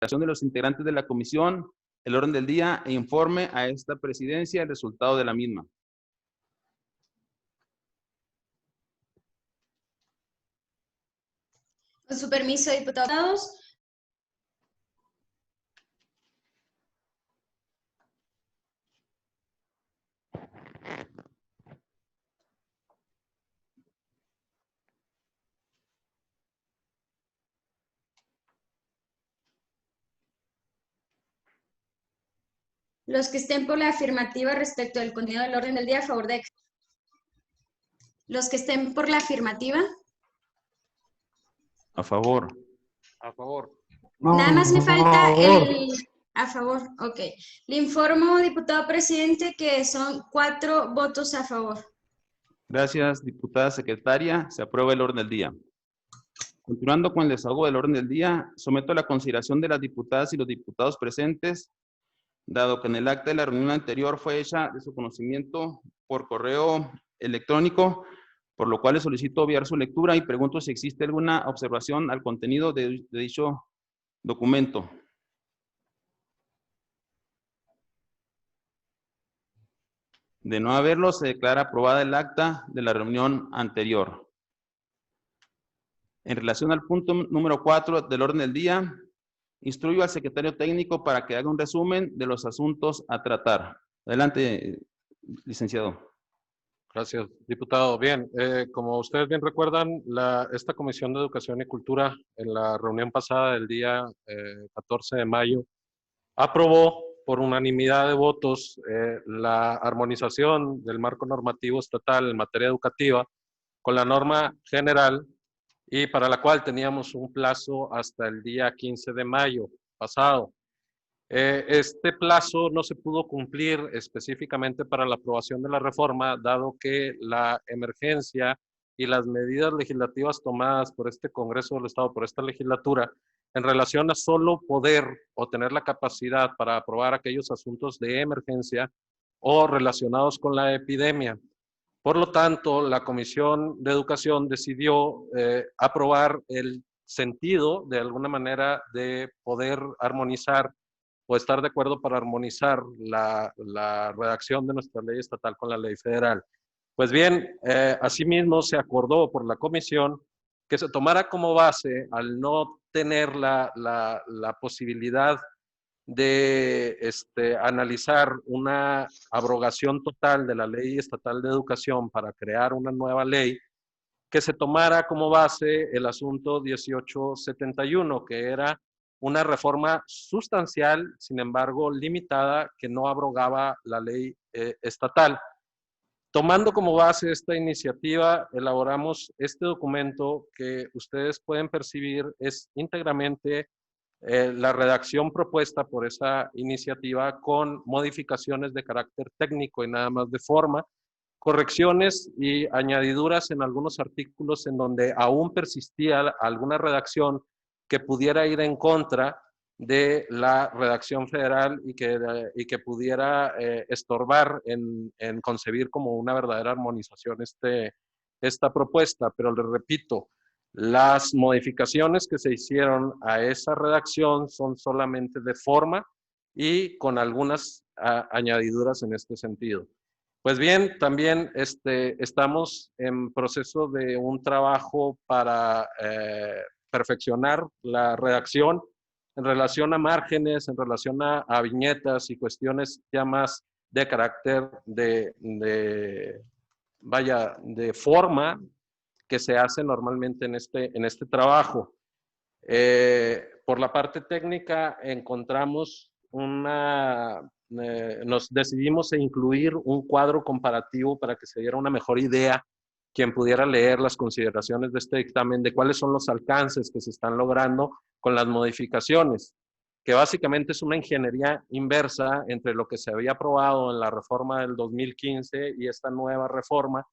de los integrantes de la comisión, el orden del día e informe a esta presidencia el resultado de la misma. Con su permiso, diputados. Los que estén por la afirmativa respecto del contenido del orden del día, a favor de... Los que estén por la afirmativa. A favor. A favor. Nada más me falta el... A favor, ok. Le informo, diputado presidente, que son 4 votos a favor. Gracias, diputada secretaria. Se aprueba el orden del día. Continuando con el desahogo del orden del día, someto a la consideración de las diputadas y los diputados presentes, dado que en el acta de la reunión anterior fue hecha de su conocimiento por correo electrónico, por lo cual le solicito obviar su lectura y pregunto si existe alguna observación al contenido de dicho documento. De no haberlo, se declara aprobada el acta de la reunión anterior. En relación al punto número 4 del orden del día, instruyo al secretario técnico para que haga un resumen de los asuntos a tratar. Adelante, licenciado. Gracias, diputado. Bien, como ustedes bien recuerdan, esta Comisión de Educación y Cultura, en la reunión pasada del día 14 de mayo, aprobó por unanimidad de votos la armonización del marco normativo estatal en materia educativa con la norma general y para la cual teníamos un plazo hasta el día 15 de mayo pasado. Este plazo no se pudo cumplir específicamente para la aprobación de la reforma, dado que la emergencia y las medidas legislativas tomadas por este Congreso del Estado, por esta legislatura, en relación a solo poder o tener la capacidad para aprobar aquellos asuntos de emergencia o relacionados con la epidemia. Por lo tanto, la Comisión de Educación decidió aprobar el sentido, de alguna manera, de poder armonizar o estar de acuerdo para armonizar la redacción de nuestra ley estatal con la ley federal. Pues bien, asimismo se acordó por la comisión que se tomara como base, al no tener la posibilidad de analizar una abrogación total de la ley estatal de educación para crear una nueva ley, que se tomara como base el asunto 1871, que era una reforma sustancial, sin embargo limitada, que no abrogaba la ley estatal. Tomando como base esta iniciativa, elaboramos este documento que ustedes pueden percibir es íntegramente la redacción propuesta por esa iniciativa con modificaciones de carácter técnico y nada más de forma, correcciones y añadiduras en algunos artículos en donde aún persistía alguna redacción que pudiera ir en contra de la redacción federal y que pudiera estorbar en concebir como una verdadera armonización esta propuesta. Pero les repito, las modificaciones que se hicieron a esa redacción son solamente de forma y con algunas añadiduras en este sentido. Pues bien, también estamos en proceso de un trabajo para perfeccionar la redacción en relación a márgenes, en relación a viñetas y cuestiones ya más de carácter de forma que se hace normalmente en este trabajo. Por la parte técnica encontramos nos decidimos incluir un cuadro comparativo para que se diera una mejor idea quien pudiera leer las consideraciones de este dictamen de cuáles son los alcances que se están logrando con las modificaciones, que básicamente es una ingeniería inversa entre lo que se había aprobado en la reforma del 2015 y esta nueva reforma,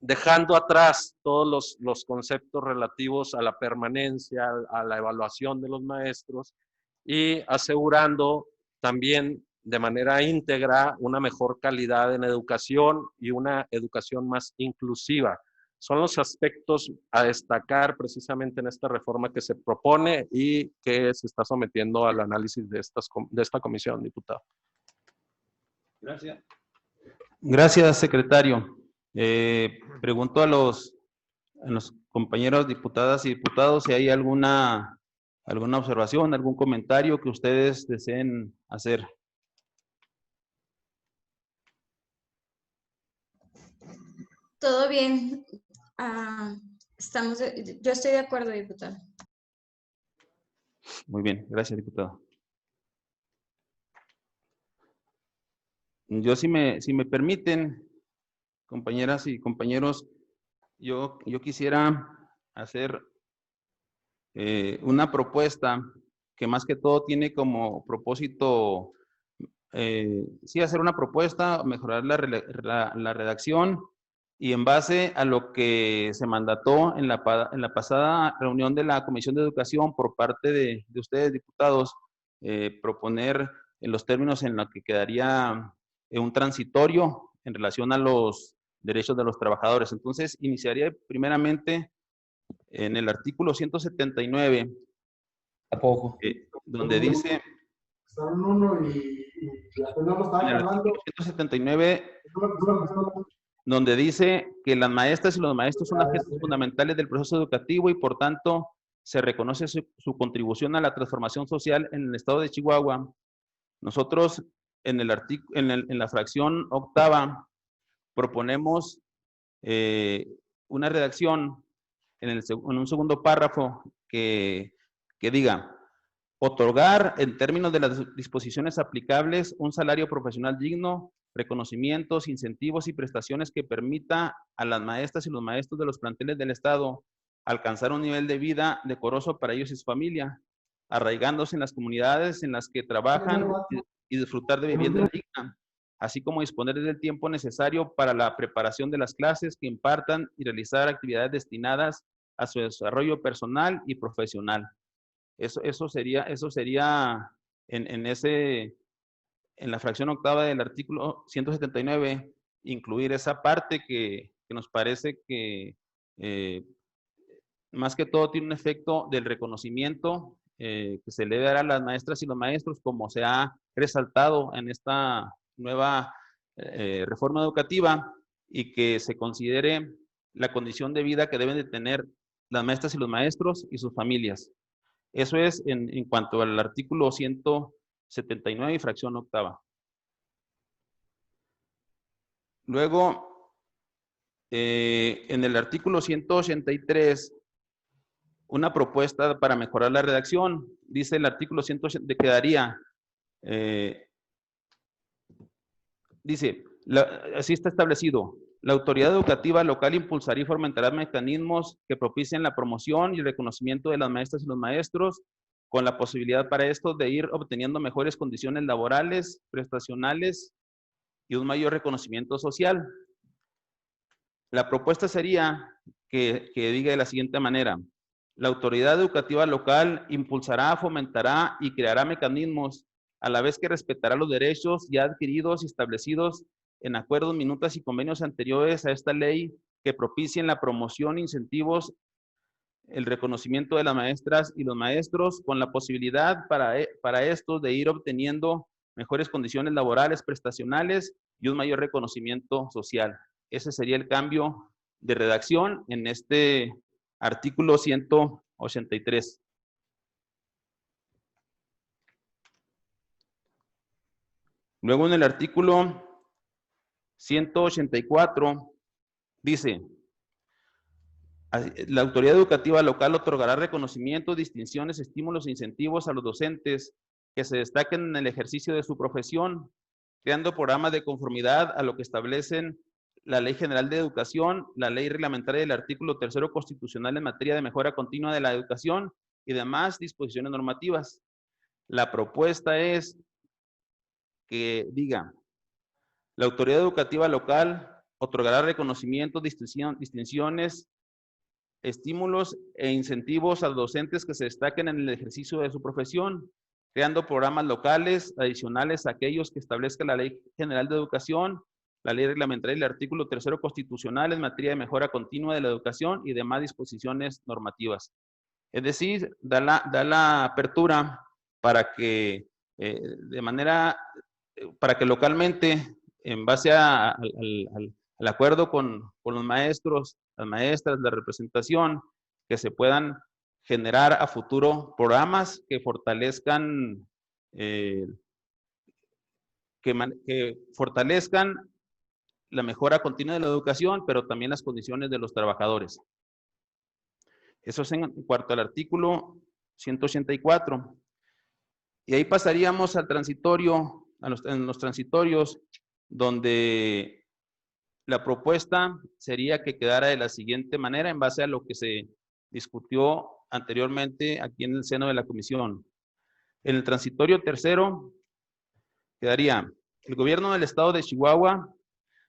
dejando atrás todos los conceptos relativos a la permanencia, a la evaluación de los maestros y asegurando también de manera íntegra una mejor calidad en educación y una educación más inclusiva. son los aspectos a destacar precisamente en esta reforma que se propone y que se está sometiendo al análisis de esta comisión, diputado. Gracias. Gracias, secretario. Pregunto a los compañeros diputadas y diputados si hay alguna observación, algún comentario que ustedes deseen hacer. Todo bien. Yo estoy de acuerdo, diputado. Muy bien, gracias, diputado. Yo, si me permiten, compañeras y compañeros, yo quisiera hacer una propuesta que más que todo tiene como propósito, sí, hacer una propuesta, mejorar la redacción, y en base a lo que se mandató en la pasada reunión de la Comisión de Educación por parte de ustedes, diputados, proponer en los términos en los que quedaría un transitorio en relación a los derechos de los trabajadores. Entonces, iniciaría primeramente en el artículo 179, donde dice, en el artículo 179, donde dice que las maestras y los maestros son agentes fundamentales del proceso educativo y por tanto se reconoce su contribución a la transformación social en el estado de Chihuahua. Nosotros en la fracción octava proponemos una redacción en un segundo párrafo que diga: otorgar, en términos de las disposiciones aplicables, un salario profesional digno, reconocimientos, incentivos y prestaciones que permita a las maestras y los maestros de los planteles del Estado alcanzar un nivel de vida decoroso para ellos y su familia, arraigándose en las comunidades en las que trabajan y disfrutar de vivienda digna, así como disponer del tiempo necesario para la preparación de las clases que impartan y realizar actividades destinadas a su desarrollo personal y profesional. Eso sería en la fracción octava del artículo 179, incluir esa parte que nos parece que más que todo tiene un efecto del reconocimiento que se le dará a las maestras y los maestros, como se ha resaltado en esta nueva reforma educativa, y que se considere la condición de vida que deben de tener las maestras y los maestros y sus familias. Eso es en cuanto al artículo 179 y fracción octava. Luego, en el artículo 183, una propuesta para mejorar la redacción. Dice el artículo 180, quedaría, dice, así está establecido: la autoridad educativa local impulsará y fomentará mecanismos que propicien la promoción y el reconocimiento de las maestras y los maestros, con la posibilidad para estos de ir obteniendo mejores condiciones laborales, prestacionales y un mayor reconocimiento social. La propuesta sería que diga de la siguiente manera: la autoridad educativa local impulsará, fomentará y creará mecanismos, a la vez que respetará los derechos ya adquiridos y establecidos en acuerdos, minutas y convenios anteriores a esta ley, que propicien la promoción, incentivos, el reconocimiento de las maestras y los maestros, con la posibilidad para estos de ir obteniendo mejores condiciones laborales, prestacionales y un mayor reconocimiento social. Ese sería el cambio de redacción en este artículo 183. Luego, en el artículo 184 dice: la autoridad educativa local otorgará reconocimientos, distinciones, estímulos e incentivos a los docentes que se destaquen en el ejercicio de su profesión, creando programas de conformidad a lo que establecen la Ley General de Educación, la Ley Reglamentaria del artículo 3º constitucional en materia de mejora continua de la educación y demás disposiciones normativas. La propuesta es que diga: la autoridad educativa local otorgará reconocimientos, distinciones, estímulos e incentivos a los docentes que se destaquen en el ejercicio de su profesión, creando programas locales adicionales a aquellos que establezca la Ley General de Educación la ley reglamentaria y el artículo 3º constitucional en materia de mejora continua de la educación y demás disposiciones normativas. Es decir, da la apertura para que para que localmente, en base al acuerdo con los maestros, las maestras, la representación, que se puedan generar a futuro programas que fortalezcan la mejora continua de la educación, pero también las condiciones de los trabajadores. Eso es en cuanto al artículo 184. Y ahí pasaríamos al transitorio, en los transitorios, donde la propuesta sería que quedara de la siguiente manera en base a lo que se discutió anteriormente aquí en el seno de la comisión. En el transitorio tercero quedaría: el gobierno del estado de Chihuahua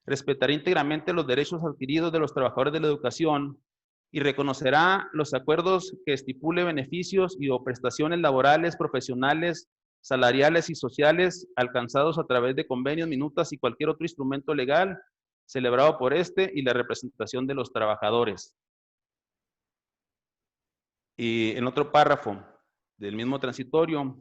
respetará íntegramente los derechos adquiridos de los trabajadores de la educación y reconocerá los acuerdos que estipule beneficios y o prestaciones laborales, profesionales, salariales y sociales alcanzados a través de convenios, minutas y cualquier otro instrumento legal celebrado por este y la representación de los trabajadores. Y en otro párrafo del mismo transitorio,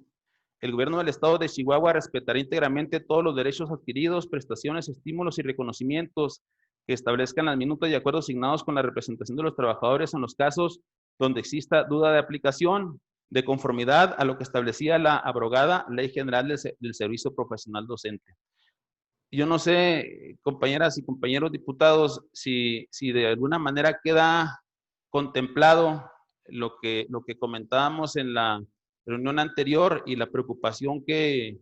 el gobierno del estado de Chihuahua respetará íntegramente todos los derechos adquiridos, prestaciones, estímulos y reconocimientos que establezcan las minutas y acuerdos signados con la representación de los trabajadores en los casos donde exista duda de aplicación, de conformidad a lo que establecía la abrogada Ley General del Servicio Profesional Docente. Yo no sé, compañeras y compañeros diputados, si de alguna manera queda contemplado lo que comentábamos en la reunión anterior y la preocupación que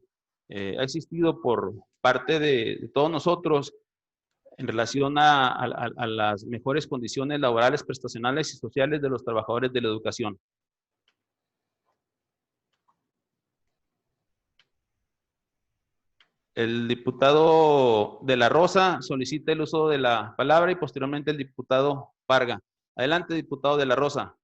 ha existido por parte de todos nosotros en relación a las mejores condiciones laborales, prestacionales y sociales de los trabajadores de la educación. El diputado de la Rosa solicita el uso de la palabra y posteriormente el diputado Parga. Adelante, diputado de la Rosa.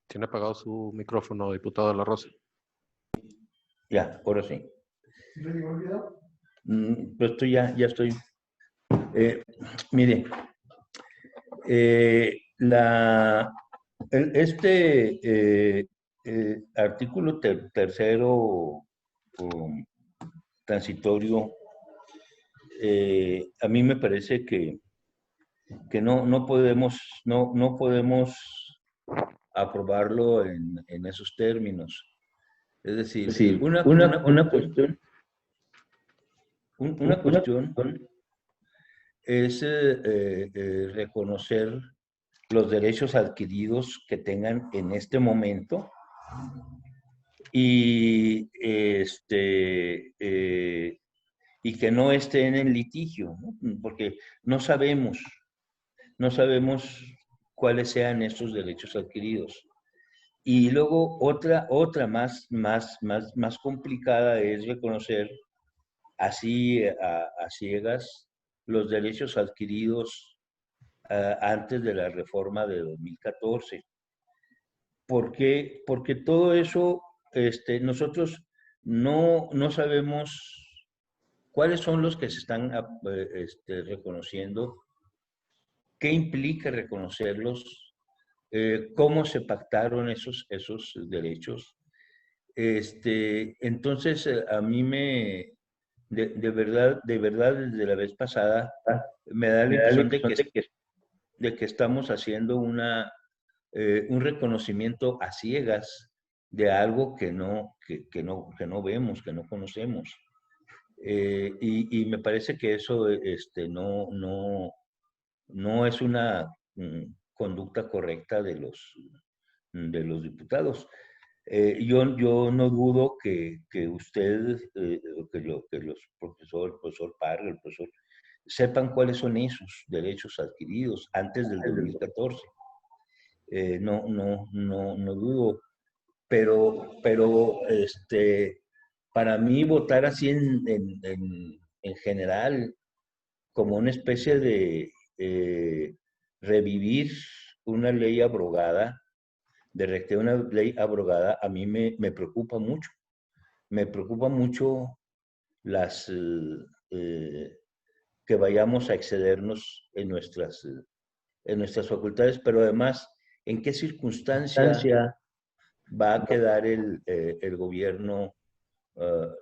Tiene apagado su micrófono, diputado de la Rosa. Ya, ahora sí. Pues estoy ya estoy. Mire, artículo tercero transitorio, a mí me parece que no podemos aprobarlo en esos términos. Es decir, una cuestión es reconocer los derechos adquiridos que tengan en este momento y que no estén en litigio, ¿no? Porque no sabemos cuáles sean estos derechos adquiridos. Y luego otra más complicada es reconocer así a ciegas los derechos adquiridos antes de la reforma de 2014. ¿Por qué? Porque todo eso, nosotros no sabemos cuáles son los que se están reconociendo, qué implica reconocerlos, cómo se pactaron esos derechos. Entonces, a mí de verdad, desde la vez pasada, me da la impresión de que estamos haciendo un reconocimiento a ciegas de algo que no vemos, que no conocemos. Y me parece que eso no es una conducta correcta de los diputados. Yo no dudo que usted, que los profesor Parga, el profesor, sepan cuáles son esos derechos adquiridos antes del 2014. No dudo, pero para mí votar así en general, como una especie de revivir una ley abrogada, de reactivar una ley abrogada, a mí me preocupa mucho. Me preocupa mucho que vayamos a excedernos en nuestras facultades, pero además, ¿en qué circunstancia va a quedar el gobierno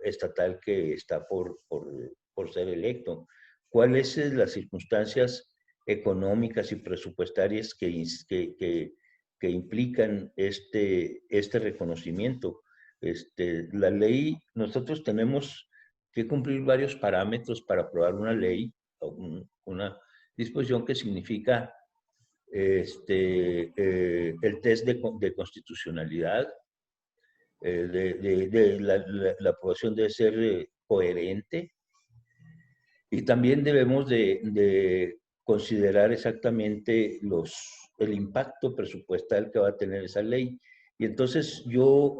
estatal que está por ser electo? ¿Cuáles son las circunstancias económicas y presupuestarias que implican este reconocimiento? La ley, nosotros tenemos que cumplir varios parámetros para aprobar una ley, una disposición que significa el test de constitucionalidad, la aprobación debe ser coherente, y también debemos de considerar exactamente el impacto presupuestal que va a tener esa ley. Y entonces yo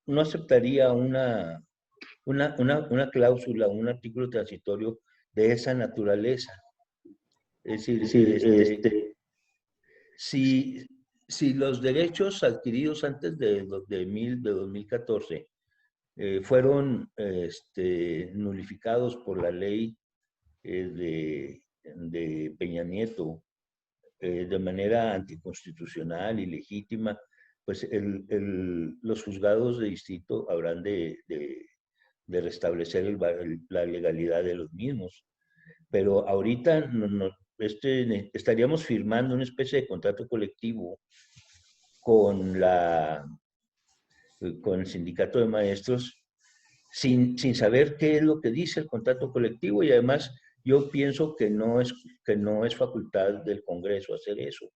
no aceptaría una cláusula, un artículo transitorio de esa naturaleza. Es decir, si los derechos adquiridos antes de 2014 fueron nulificados por la ley de Peña Nieto de manera anticonstitucional y legítima, pues los juzgados de distrito habrán de restablecer la legalidad de los mismos. Pero ahorita estaríamos firmando una especie de contrato colectivo con el sindicato de maestros sin saber qué es lo que dice el contrato colectivo, y además yo pienso que no es facultad del Congreso hacer eso.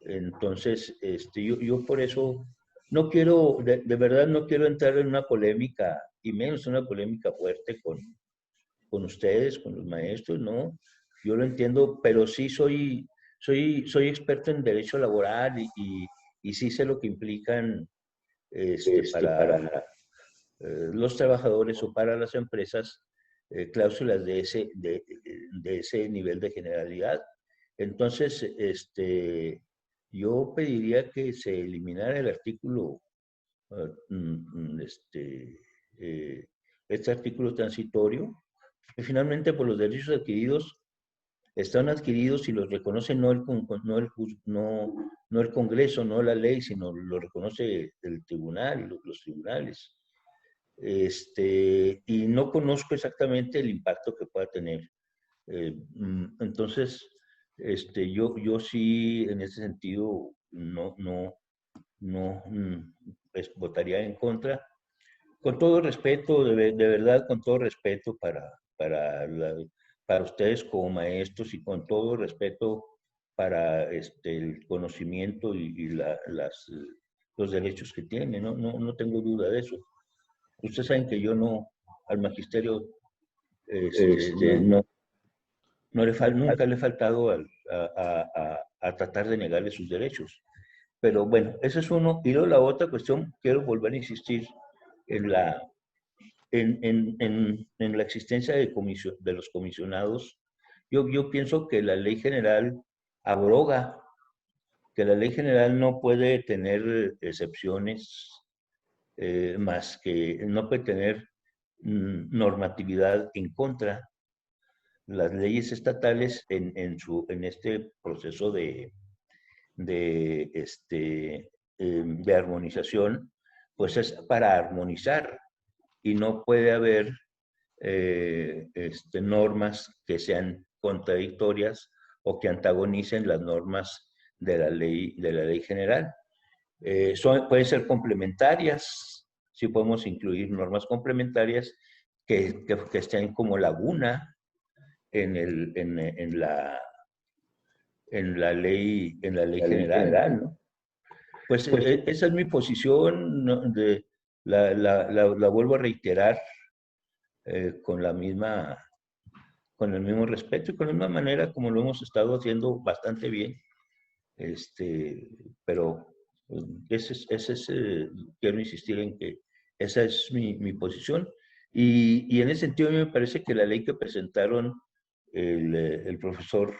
Entonces, yo por eso no quiero, de verdad no quiero entrar en una polémica, y menos una polémica fuerte con ustedes, con los maestros, ¿no? Yo lo entiendo, pero sí soy experto en derecho laboral y sí sé lo que implican para los trabajadores o para las empresas cláusulas de ese nivel de generalidad. Entonces, yo pediría que se eliminara el artículo, este artículo transitorio, que finalmente por los derechos adquiridos están adquiridos y los reconoce no el Congreso, no la ley, sino lo reconoce el tribunal, los tribunales. Y no conozco exactamente el impacto que pueda tener. Entonces, yo sí, en ese sentido, votaría en contra. Con todo respeto, de verdad, con todo respeto para ustedes como maestros, y con todo respeto para el conocimiento y los derechos que tienen. No tengo duda de eso. Ustedes saben que yo al magisterio nunca le he faltado a tratar de negarle sus derechos. Pero bueno, ese es uno. Y luego la otra cuestión, quiero volver a insistir en la existencia de los comisionados. Yo pienso que la ley general abroga, que la ley general no puede tener excepciones, más que no puede tener normatividad en contra. Las leyes estatales en este proceso de armonización, pues es para armonizar, y no puede haber normas que sean contradictorias o que antagonicen las normas de la ley general. Pueden ser complementarias, sí podemos incluir normas complementarias que estén como laguna en la ley general, ¿no? Pues esa es mi posición, ¿no? La vuelvo a reiterar con el mismo respeto y con la misma manera como lo hemos estado haciendo bastante bien. Pero quiero insistir en que esa es mi posición. Y en ese sentido a mí me parece que la ley que presentaron el profesor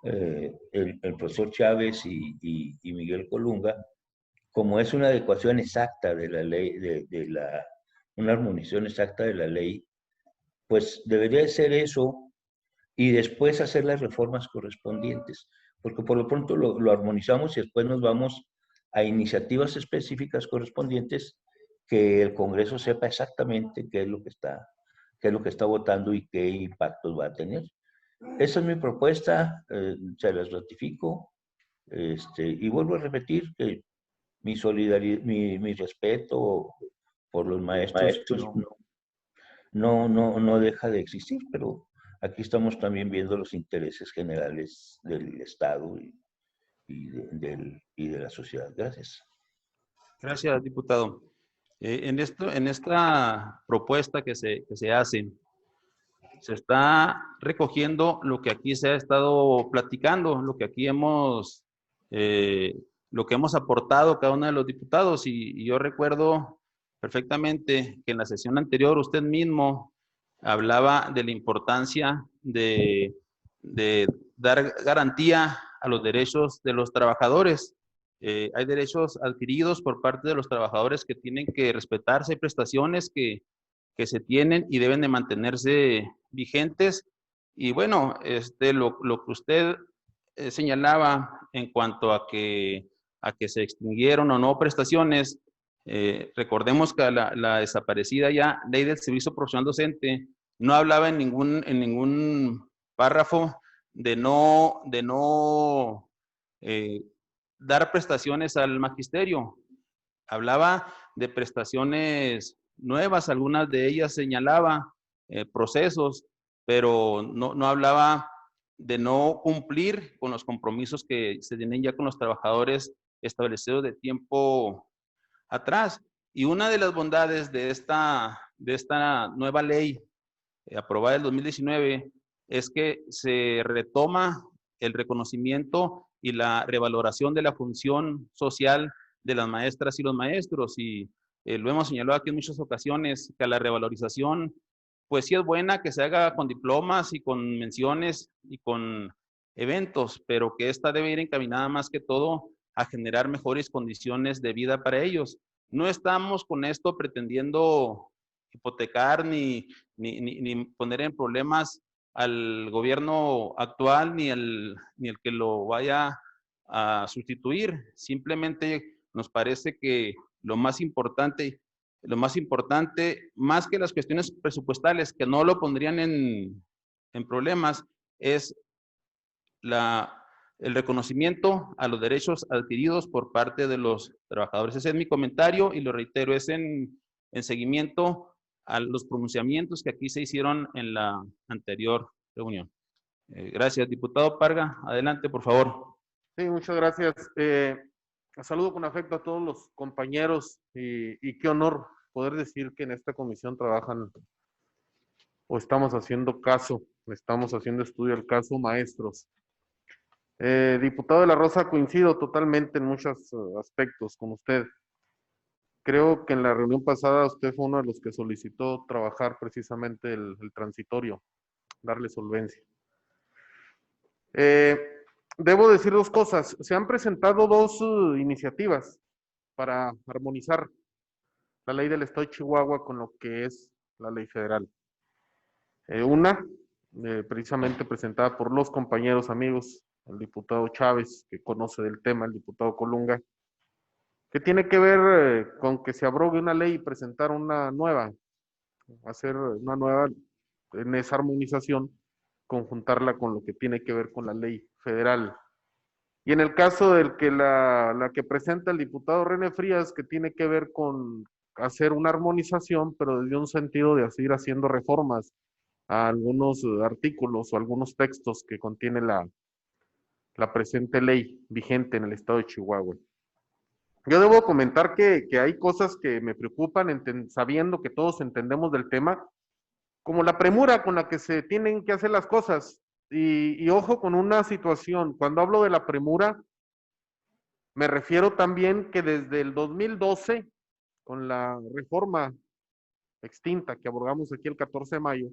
el profesor Chávez y Miguel Colunga, como es una adecuación exacta de la ley, una armonización exacta de la ley, pues debería ser eso y después hacer las reformas correspondientes, porque por lo pronto lo armonizamos y después nos vamos a iniciativas específicas correspondientes que el Congreso sepa exactamente qué es lo que está votando y qué impactos va a tener. Esa es mi propuesta, se las ratifico, y vuelvo a repetir que mi solidaridad, mi respeto por los maestros pues, no deja de existir, pero aquí estamos también viendo los intereses generales del Estado y de la sociedad. Gracias. Gracias, diputado. En esta propuesta que se hace, se está recogiendo lo que aquí se ha estado platicando, lo que aquí lo que hemos aportado cada uno de los diputados. Y yo recuerdo perfectamente que en la sesión anterior usted mismo hablaba de la importancia de dar garantía a los derechos de los trabajadores. Hay derechos adquiridos por parte de los trabajadores que tienen que respetarse, hay prestaciones que se tienen y deben de mantenerse vigentes. Y bueno, lo que usted señalaba en cuanto a que se extinguieron o no prestaciones, recordemos que la desaparecida ya ley del servicio profesional docente no hablaba en ningún párrafo de no dar prestaciones al magisterio. Hablaba de prestaciones nuevas, algunas de ellas señalaba procesos, pero no hablaba de no cumplir con los compromisos que se tienen ya con los trabajadores establecidos de tiempo atrás. Y una de las bondades de esta nueva ley aprobada en 2019 es que se retoma el reconocimiento y la revaloración de la función social de las maestras y los maestros. Y lo hemos señalado aquí en muchas ocasiones, que la revalorización, pues sí es buena que se haga con diplomas y con menciones y con eventos, pero que esta debe ir encaminada más que todo a generar mejores condiciones de vida para ellos. No estamos con esto pretendiendo hipotecar ni poner en problemas al gobierno actual ni el que lo vaya a sustituir. Simplemente nos parece que lo más importante, más que las cuestiones presupuestales, que no lo pondrían en problemas, es el reconocimiento a los derechos adquiridos por parte de los trabajadores. Ese es mi comentario y lo reitero, es en seguimiento a los pronunciamientos que aquí se hicieron en la anterior reunión. Gracias, diputado Parga. Adelante, por favor. Sí, muchas gracias. Saludo con afecto a todos los compañeros y qué honor poder decir que en esta comisión trabajan o estamos haciendo estudio del caso maestros. Diputado de la Rosa, coincido totalmente en muchos aspectos con usted. Creo que en la reunión pasada usted fue uno de los que solicitó trabajar precisamente el transitorio, darle solvencia. Debo decir dos cosas. Se han presentado dos iniciativas para armonizar la ley del Estado de Chihuahua con lo que es la ley federal. Una, precisamente presentada por los compañeros amigos, el diputado Chávez, que conoce del tema, el diputado Colunga, que tiene que ver con que se abrogue una ley y presentar una nueva, hacer una nueva en esa armonización, conjuntarla con lo que tiene que ver con la ley federal. Y en el caso del que la que presenta el diputado René Frías, que tiene que ver con hacer una armonización, pero desde un sentido de ir haciendo reformas a algunos artículos o algunos textos que contiene la presente ley vigente en el estado de Chihuahua. Yo debo comentar que hay cosas que me preocupan, sabiendo que todos entendemos del tema, como la premura con la que se tienen que hacer las cosas. Y ojo con una situación, cuando hablo de la premura, me refiero también que desde el 2012, con la reforma extinta que abrogamos aquí el 14 de mayo,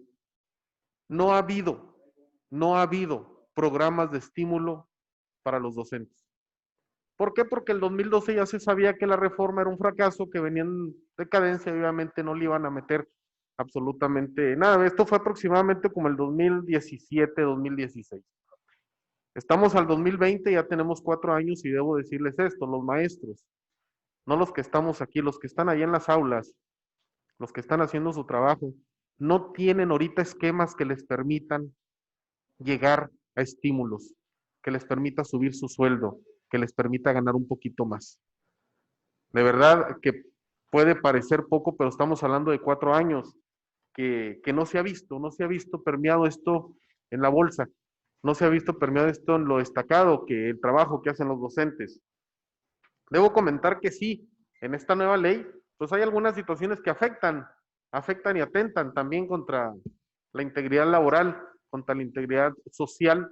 no ha habido programas de estímulo para los docentes. ¿Por qué? Porque el 2012 ya se sabía que la reforma era un fracaso, que venía en decadencia y obviamente no le iban a meter absolutamente nada. Esto fue aproximadamente como el 2017, 2016. Estamos al 2020, ya tenemos 4 años y debo decirles esto, los maestros, no los que estamos aquí, los que están ahí en las aulas, los que están haciendo su trabajo, no tienen ahorita esquemas que les permitan llegar a estímulos, que les permita subir su sueldo, que les permita ganar un poquito más. De verdad que puede parecer poco, pero estamos hablando de 4 años que no se ha visto permeado esto en la bolsa, no se ha visto permeado esto en lo destacado, que el trabajo que hacen los docentes. Debo comentar que sí, en esta nueva ley, pues hay algunas situaciones que afectan y atentan también contra la integridad laboral, contra la integridad social,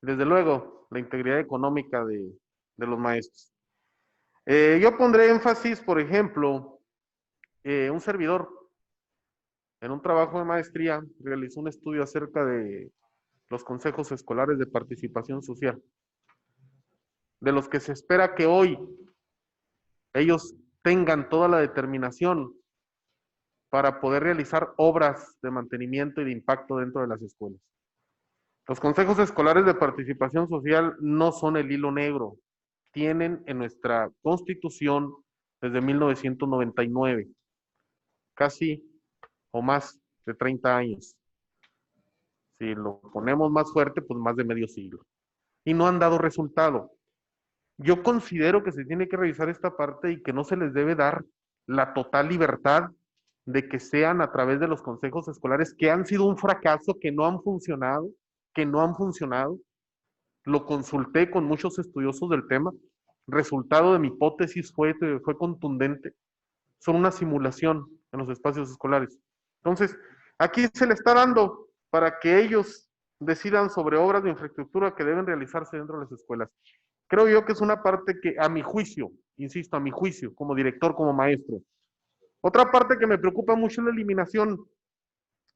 desde luego, la integridad económica de los maestros. Yo pondré énfasis, por ejemplo, un servidor, en un trabajo de maestría, realizó un estudio acerca de los consejos escolares de participación social, de los que se espera que hoy ellos tengan toda la determinación para poder realizar obras de mantenimiento y de impacto dentro de las escuelas. Los consejos escolares de participación social no son el hilo negro. Tienen en nuestra Constitución desde 1999, casi o más de 30 años. Si lo ponemos más fuerte, pues más de medio siglo. Y no han dado resultado. Yo considero que se tiene que revisar esta parte y que no se les debe dar la total libertad de que sean a través de los consejos escolares, que han sido un fracaso, que no han funcionado. Lo consulté con muchos estudiosos del tema. Resultado de mi hipótesis fue contundente. Son una simulación en los espacios escolares. Entonces, aquí se le está dando para que ellos decidan sobre obras de infraestructura que deben realizarse dentro de las escuelas. Creo yo que es una parte que, a mi juicio, insisto, a mi juicio, como director, como maestro. Otra parte que me preocupa mucho es la eliminación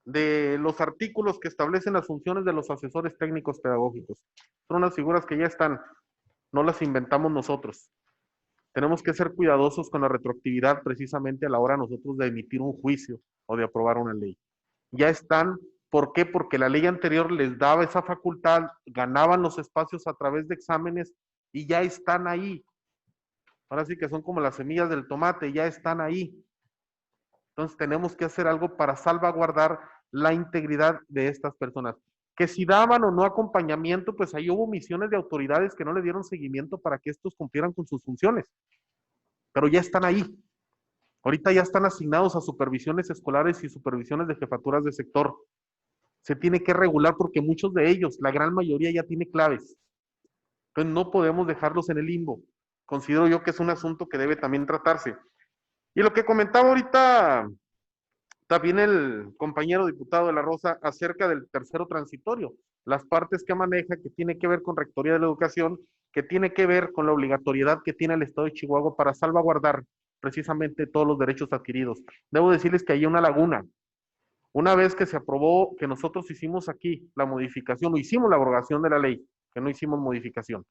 de los artículos que establecen las funciones de los asesores técnicos pedagógicos. Son unas figuras que ya están, no las inventamos nosotros. Tenemos que ser cuidadosos con la retroactividad precisamente a la hora nosotros de emitir un juicio o de aprobar una ley. Ya están, ¿por qué? Porque la ley anterior les daba esa facultad, ganaban los espacios a través de exámenes y ya están ahí. Ahora sí que son como las semillas del tomate, ya están ahí. Entonces tenemos que hacer algo para salvaguardar la integridad de estas personas. Que si daban o no acompañamiento, pues ahí hubo misiones de autoridades que no le dieron seguimiento para que estos cumplieran con sus funciones. Pero ya están ahí. Ahorita ya están asignados a supervisiones escolares y supervisiones de jefaturas de sector. Se tiene que regular porque muchos de ellos, la gran mayoría ya tiene claves. Entonces no podemos dejarlos en el limbo. Considero yo que es un asunto que debe también tratarse. Y lo que comentaba ahorita también el compañero diputado de la Rosa acerca del tercero transitorio, las partes que maneja, que tiene que ver con Rectoría de la Educación, que tiene que ver con la obligatoriedad que tiene el Estado de Chihuahua para salvaguardar precisamente todos los derechos adquiridos. Debo decirles que hay una laguna. Una vez que se aprobó, que nosotros hicimos aquí la modificación, o hicimos la abrogación de la ley, que no hicimos modificación,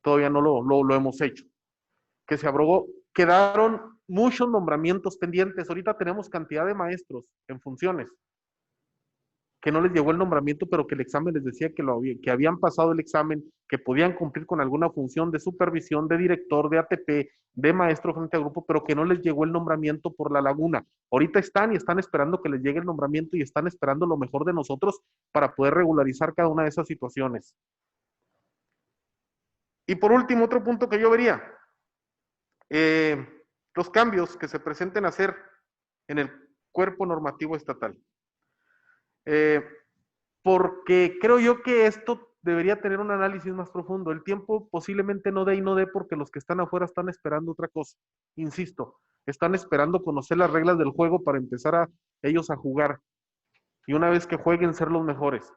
todavía no lo hemos hecho, que se abrogó, quedaron muchos nombramientos pendientes. Ahorita tenemos cantidad de maestros en funciones que no les llegó el nombramiento, pero que el examen les decía que habían pasado el examen, que podían cumplir con alguna función de supervisión, de director, de ATP, de maestro frente a grupo, pero que no les llegó el nombramiento por la laguna. Ahorita están esperando que les llegue el nombramiento y están esperando lo mejor de nosotros para poder regularizar cada una de esas situaciones. Y por último, otro punto que yo vería, los cambios que se presenten a hacer en el cuerpo normativo estatal. Porque creo yo que esto debería tener un análisis más profundo. El tiempo posiblemente no dé porque los que están afuera están esperando otra cosa. Insisto, están esperando conocer las reglas del juego para empezar ellos a jugar. Y una vez que jueguen, ser los mejores.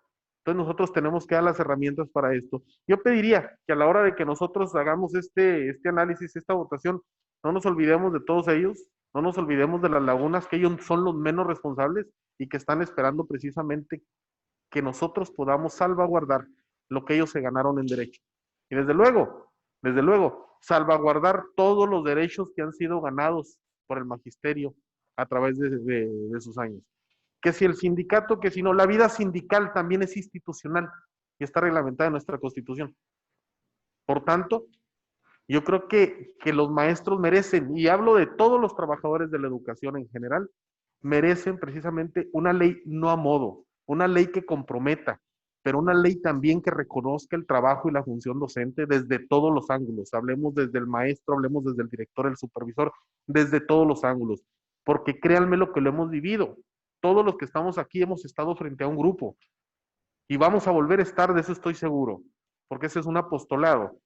Entonces nosotros tenemos que dar las herramientas para esto. Yo pediría que a la hora de que nosotros hagamos este análisis, esta votación, no nos olvidemos de todos ellos, No nos olvidemos de las lagunas, que ellos son los menos responsables y que están esperando precisamente que nosotros podamos salvaguardar lo que ellos se ganaron en derecho. Y desde luego, salvaguardar todos los derechos que han sido ganados por el magisterio a través de sus años. Que si el sindicato, que si no, la vida sindical también es institucional y está reglamentada en nuestra Constitución. Por tanto, yo creo que los maestros merecen, y hablo de todos los trabajadores de la educación en general, merecen precisamente una ley no a modo, una ley que comprometa, pero una ley también que reconozca el trabajo y la función docente desde todos los ángulos. Hablemos desde el maestro, hablemos desde el director, el supervisor, desde todos los ángulos. Porque créanme lo que lo hemos vivido. Todos los que estamos aquí hemos estado frente a un grupo. Y vamos a volver a estar, de eso estoy seguro. Porque ese es un apostolado.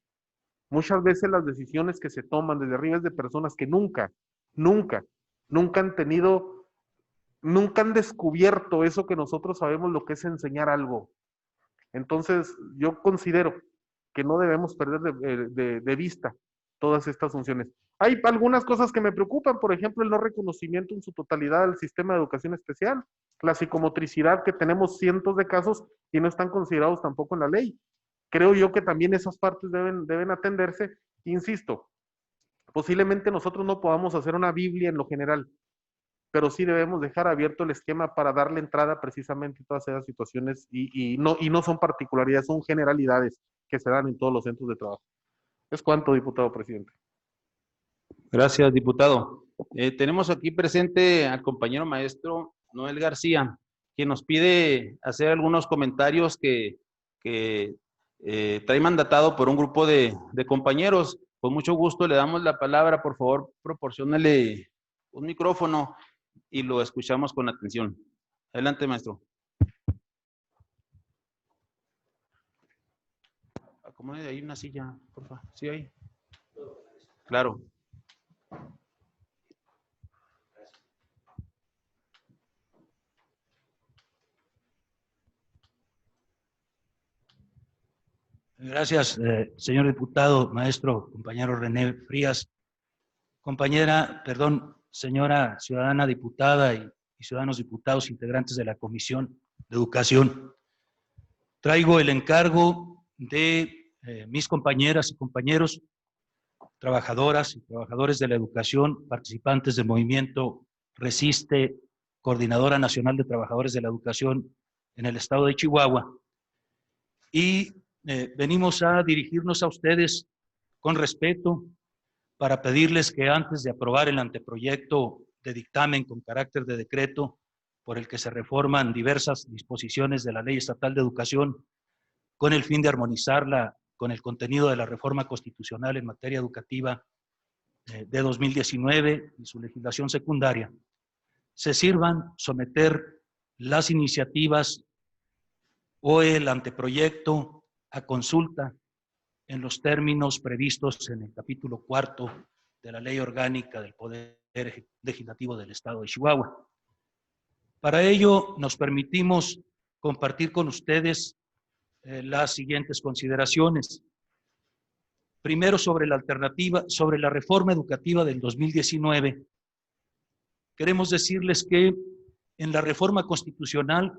Muchas veces las decisiones que se toman desde arriba es de personas que nunca han descubierto eso que nosotros sabemos lo que es enseñar algo. Entonces, yo considero que no debemos perder de vista todas estas funciones. Hay algunas cosas que me preocupan, por ejemplo, el no reconocimiento en su totalidad del sistema de educación especial, la psicomotricidad, que tenemos cientos de casos y no están considerados tampoco en la ley. Creo yo que también esas partes deben atenderse. Insisto, posiblemente nosotros no podamos hacer una Biblia en lo general, pero sí debemos dejar abierto el esquema para darle entrada precisamente a todas esas situaciones y no son particularidades, son generalidades que se dan en todos los centros de trabajo. Es cuanto, diputado presidente. Gracias, diputado. Tenemos aquí presente al compañero maestro Noel García, quien nos pide hacer algunos comentarios que trae mandatado por un grupo de compañeros. Con mucho gusto le damos la palabra. Por favor, proporciónale un micrófono y lo escuchamos con atención. Adelante, maestro. Acomode ahí una silla, por favor. Sí, ahí. Claro. Gracias, señor diputado, maestro, compañero René Frías, señora ciudadana diputada y ciudadanos diputados integrantes de la Comisión de Educación. Traigo el encargo de mis compañeras y compañeros, trabajadoras y trabajadores de la educación, participantes del movimiento Resiste, Coordinadora Nacional de Trabajadores de la Educación en el estado de Chihuahua, y venimos a dirigirnos a ustedes con respeto para pedirles que antes de aprobar el anteproyecto de dictamen con carácter de decreto por el que se reforman diversas disposiciones de la Ley Estatal de Educación con el fin de armonizarla con el contenido de la reforma constitucional en materia educativa de 2019 y su legislación secundaria, se sirvan someter las iniciativas o el anteproyecto a consulta en los términos previstos en el capítulo 4 de la Ley Orgánica del Poder Legislativo del Estado de Chihuahua. Para ello, nos permitimos compartir con ustedes las siguientes consideraciones. Primero, sobre la reforma educativa del 2019. Queremos decirles que en la reforma constitucional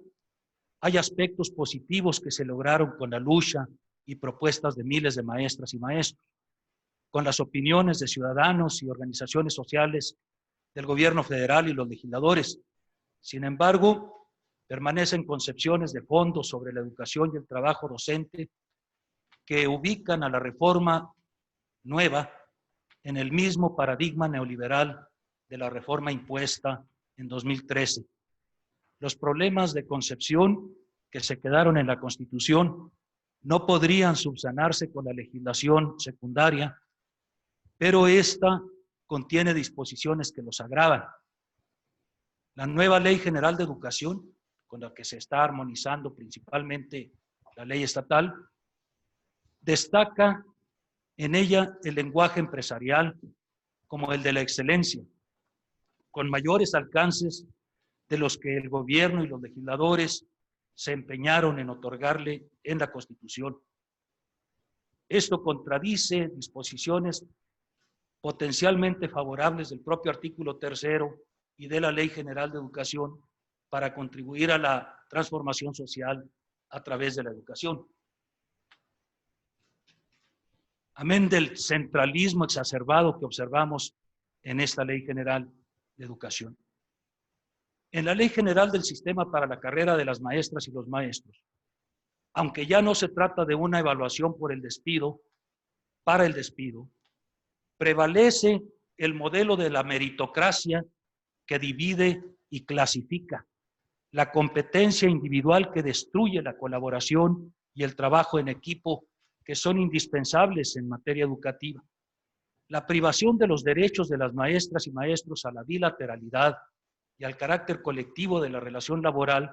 hay aspectos positivos que se lograron con la lucha y propuestas de miles de maestras y maestros, con las opiniones de ciudadanos y organizaciones sociales del gobierno federal y los legisladores. Sin embargo, permanecen concepciones de fondo sobre la educación y el trabajo docente que ubican a la reforma nueva en el mismo paradigma neoliberal de la reforma impuesta en 2013. Los problemas de concepción que se quedaron en la Constitución no podrían subsanarse con la legislación secundaria, pero esta contiene disposiciones que los agravan. La nueva Ley General de Educación, con la que se está armonizando principalmente la ley estatal, destaca en ella el lenguaje empresarial como el de la excelencia, con mayores alcances de los que el gobierno y los legisladores se empeñaron en otorgarle en la Constitución. Esto contradice disposiciones potencialmente favorables del propio artículo 3º y de la Ley General de Educación para contribuir a la transformación social a través de la educación. Amén del centralismo exacerbado que observamos en esta Ley General de Educación. En la Ley General del Sistema para la Carrera de las Maestras y los Maestros, aunque ya no se trata de una evaluación por el despido, para el despido, prevalece el modelo de la meritocracia que divide y clasifica, la competencia individual que destruye la colaboración y el trabajo en equipo que son indispensables en materia educativa. La privación de los derechos de las maestras y maestros a la bilateralidad y al carácter colectivo de la relación laboral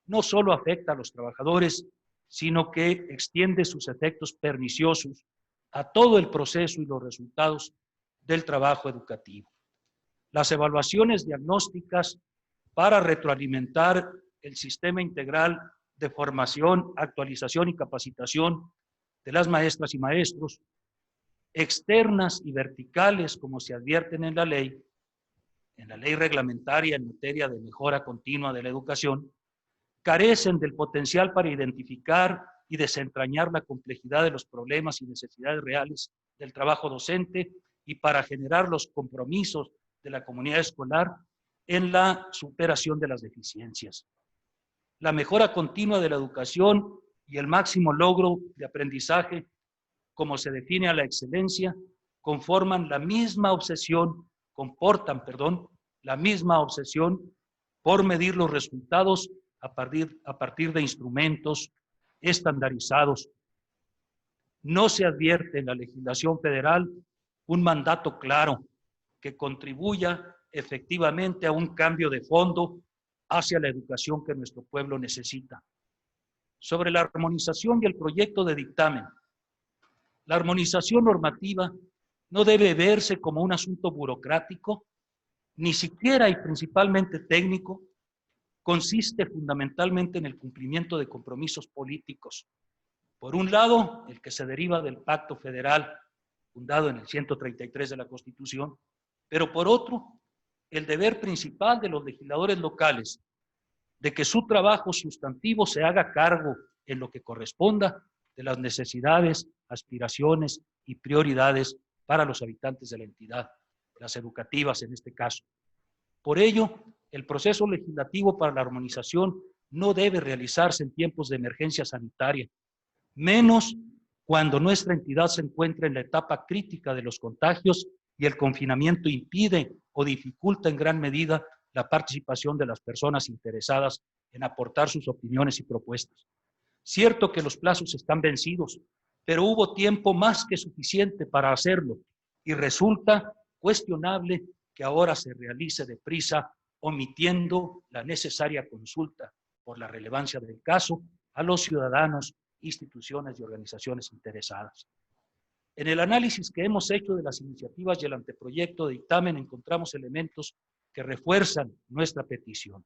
no solo afecta a los trabajadores, sino que extiende sus efectos perniciosos a todo el proceso y los resultados del trabajo educativo. Las evaluaciones diagnósticas para retroalimentar el sistema integral de formación, actualización y capacitación de las maestras y maestros, externas y verticales, como se advierten en la ley reglamentaria en materia de mejora continua de la educación, carecen del potencial para identificar y desentrañar la complejidad de los problemas y necesidades reales del trabajo docente y para generar los compromisos de la comunidad escolar en la superación de las deficiencias. La mejora continua de la educación y el máximo logro de aprendizaje, como se define a la excelencia, comportan la misma obsesión por medir los resultados a partir de instrumentos estandarizados. No se advierte en la legislación federal un mandato claro que contribuya efectivamente a un cambio de fondo hacia la educación que nuestro pueblo necesita. Sobre la armonización y el proyecto de dictamen, la armonización normativa no debe verse como un asunto burocrático, ni siquiera y principalmente técnico, consiste fundamentalmente en el cumplimiento de compromisos políticos. Por un lado, el que se deriva del Pacto Federal, fundado en el 133 de la Constitución, pero por otro, el deber principal de los legisladores locales de que su trabajo sustantivo se haga cargo en lo que corresponda de las necesidades, aspiraciones y prioridades para los habitantes de la entidad, las educativas en este caso. Por ello, el proceso legislativo para la armonización no debe realizarse en tiempos de emergencia sanitaria, menos cuando nuestra entidad se encuentra en la etapa crítica de los contagios y el confinamiento impide o dificulta en gran medida la participación de las personas interesadas en aportar sus opiniones y propuestas. Cierto que los plazos están vencidos, pero hubo tiempo más que suficiente para hacerlo y resulta cuestionable que ahora se realice deprisa, omitiendo la necesaria consulta por la relevancia del caso a los ciudadanos, instituciones y organizaciones interesadas. En el análisis que hemos hecho de las iniciativas y el anteproyecto de dictamen encontramos elementos que refuerzan nuestra petición.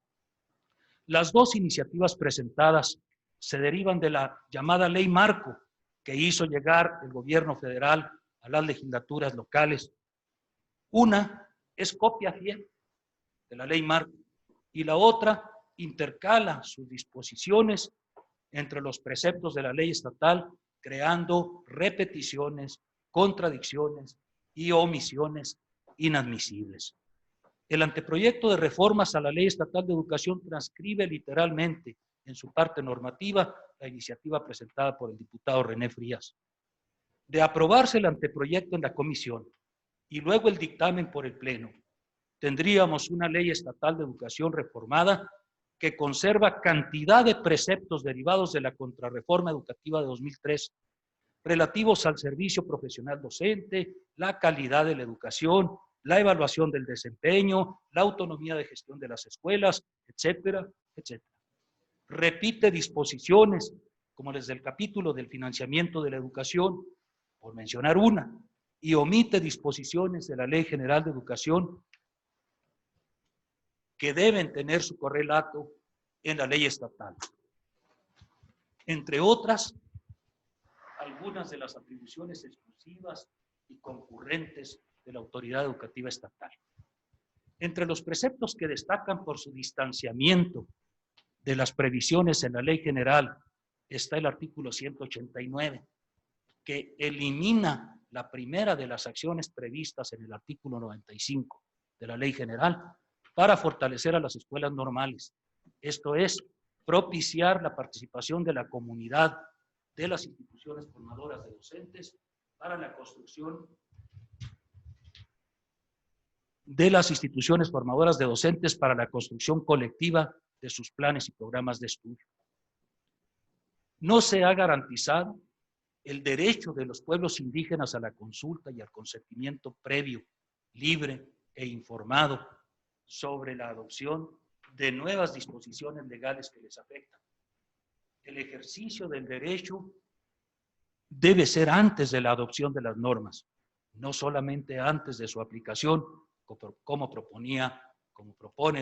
Las dos iniciativas presentadas se derivan de la llamada Ley Marco que hizo llegar el gobierno federal a las legislaturas locales. Una es copia fiel de la Ley Marco y la otra intercala sus disposiciones entre los preceptos de la ley estatal, creando repeticiones, contradicciones y omisiones inadmisibles. El anteproyecto de reformas a la Ley Estatal de Educación transcribe literalmente en su parte normativa la iniciativa presentada por el diputado René Frías. De aprobarse el anteproyecto en la comisión y luego el dictamen por el Pleno, tendríamos una Ley Estatal de Educación reformada que conserva cantidad de preceptos derivados de la Contrarreforma Educativa de 2003, relativos al servicio profesional docente, la calidad de la educación, la evaluación del desempeño, la autonomía de gestión de las escuelas, etcétera, etcétera. Repite disposiciones, como las del capítulo del financiamiento de la educación, por mencionar una, y omite disposiciones de la Ley General de Educación que deben tener su correlato en la ley estatal. Entre otras, algunas de las atribuciones exclusivas y concurrentes de la autoridad educativa estatal. Entre los preceptos que destacan por su distanciamiento de las previsiones en la Ley General está el artículo 189, que elimina la primera de las acciones previstas en el artículo 95 de la Ley General para fortalecer a las escuelas normales. Esto es, propiciar la participación de la comunidad de las instituciones formadoras de docentes para la construcción colectiva de sus planes y programas de estudio. No se ha garantizado el derecho de los pueblos indígenas a la consulta y al consentimiento previo, libre e informado sobre la adopción de nuevas disposiciones legales que les afectan. El ejercicio del derecho debe ser antes de la adopción de las normas, no solamente antes de su aplicación, como propone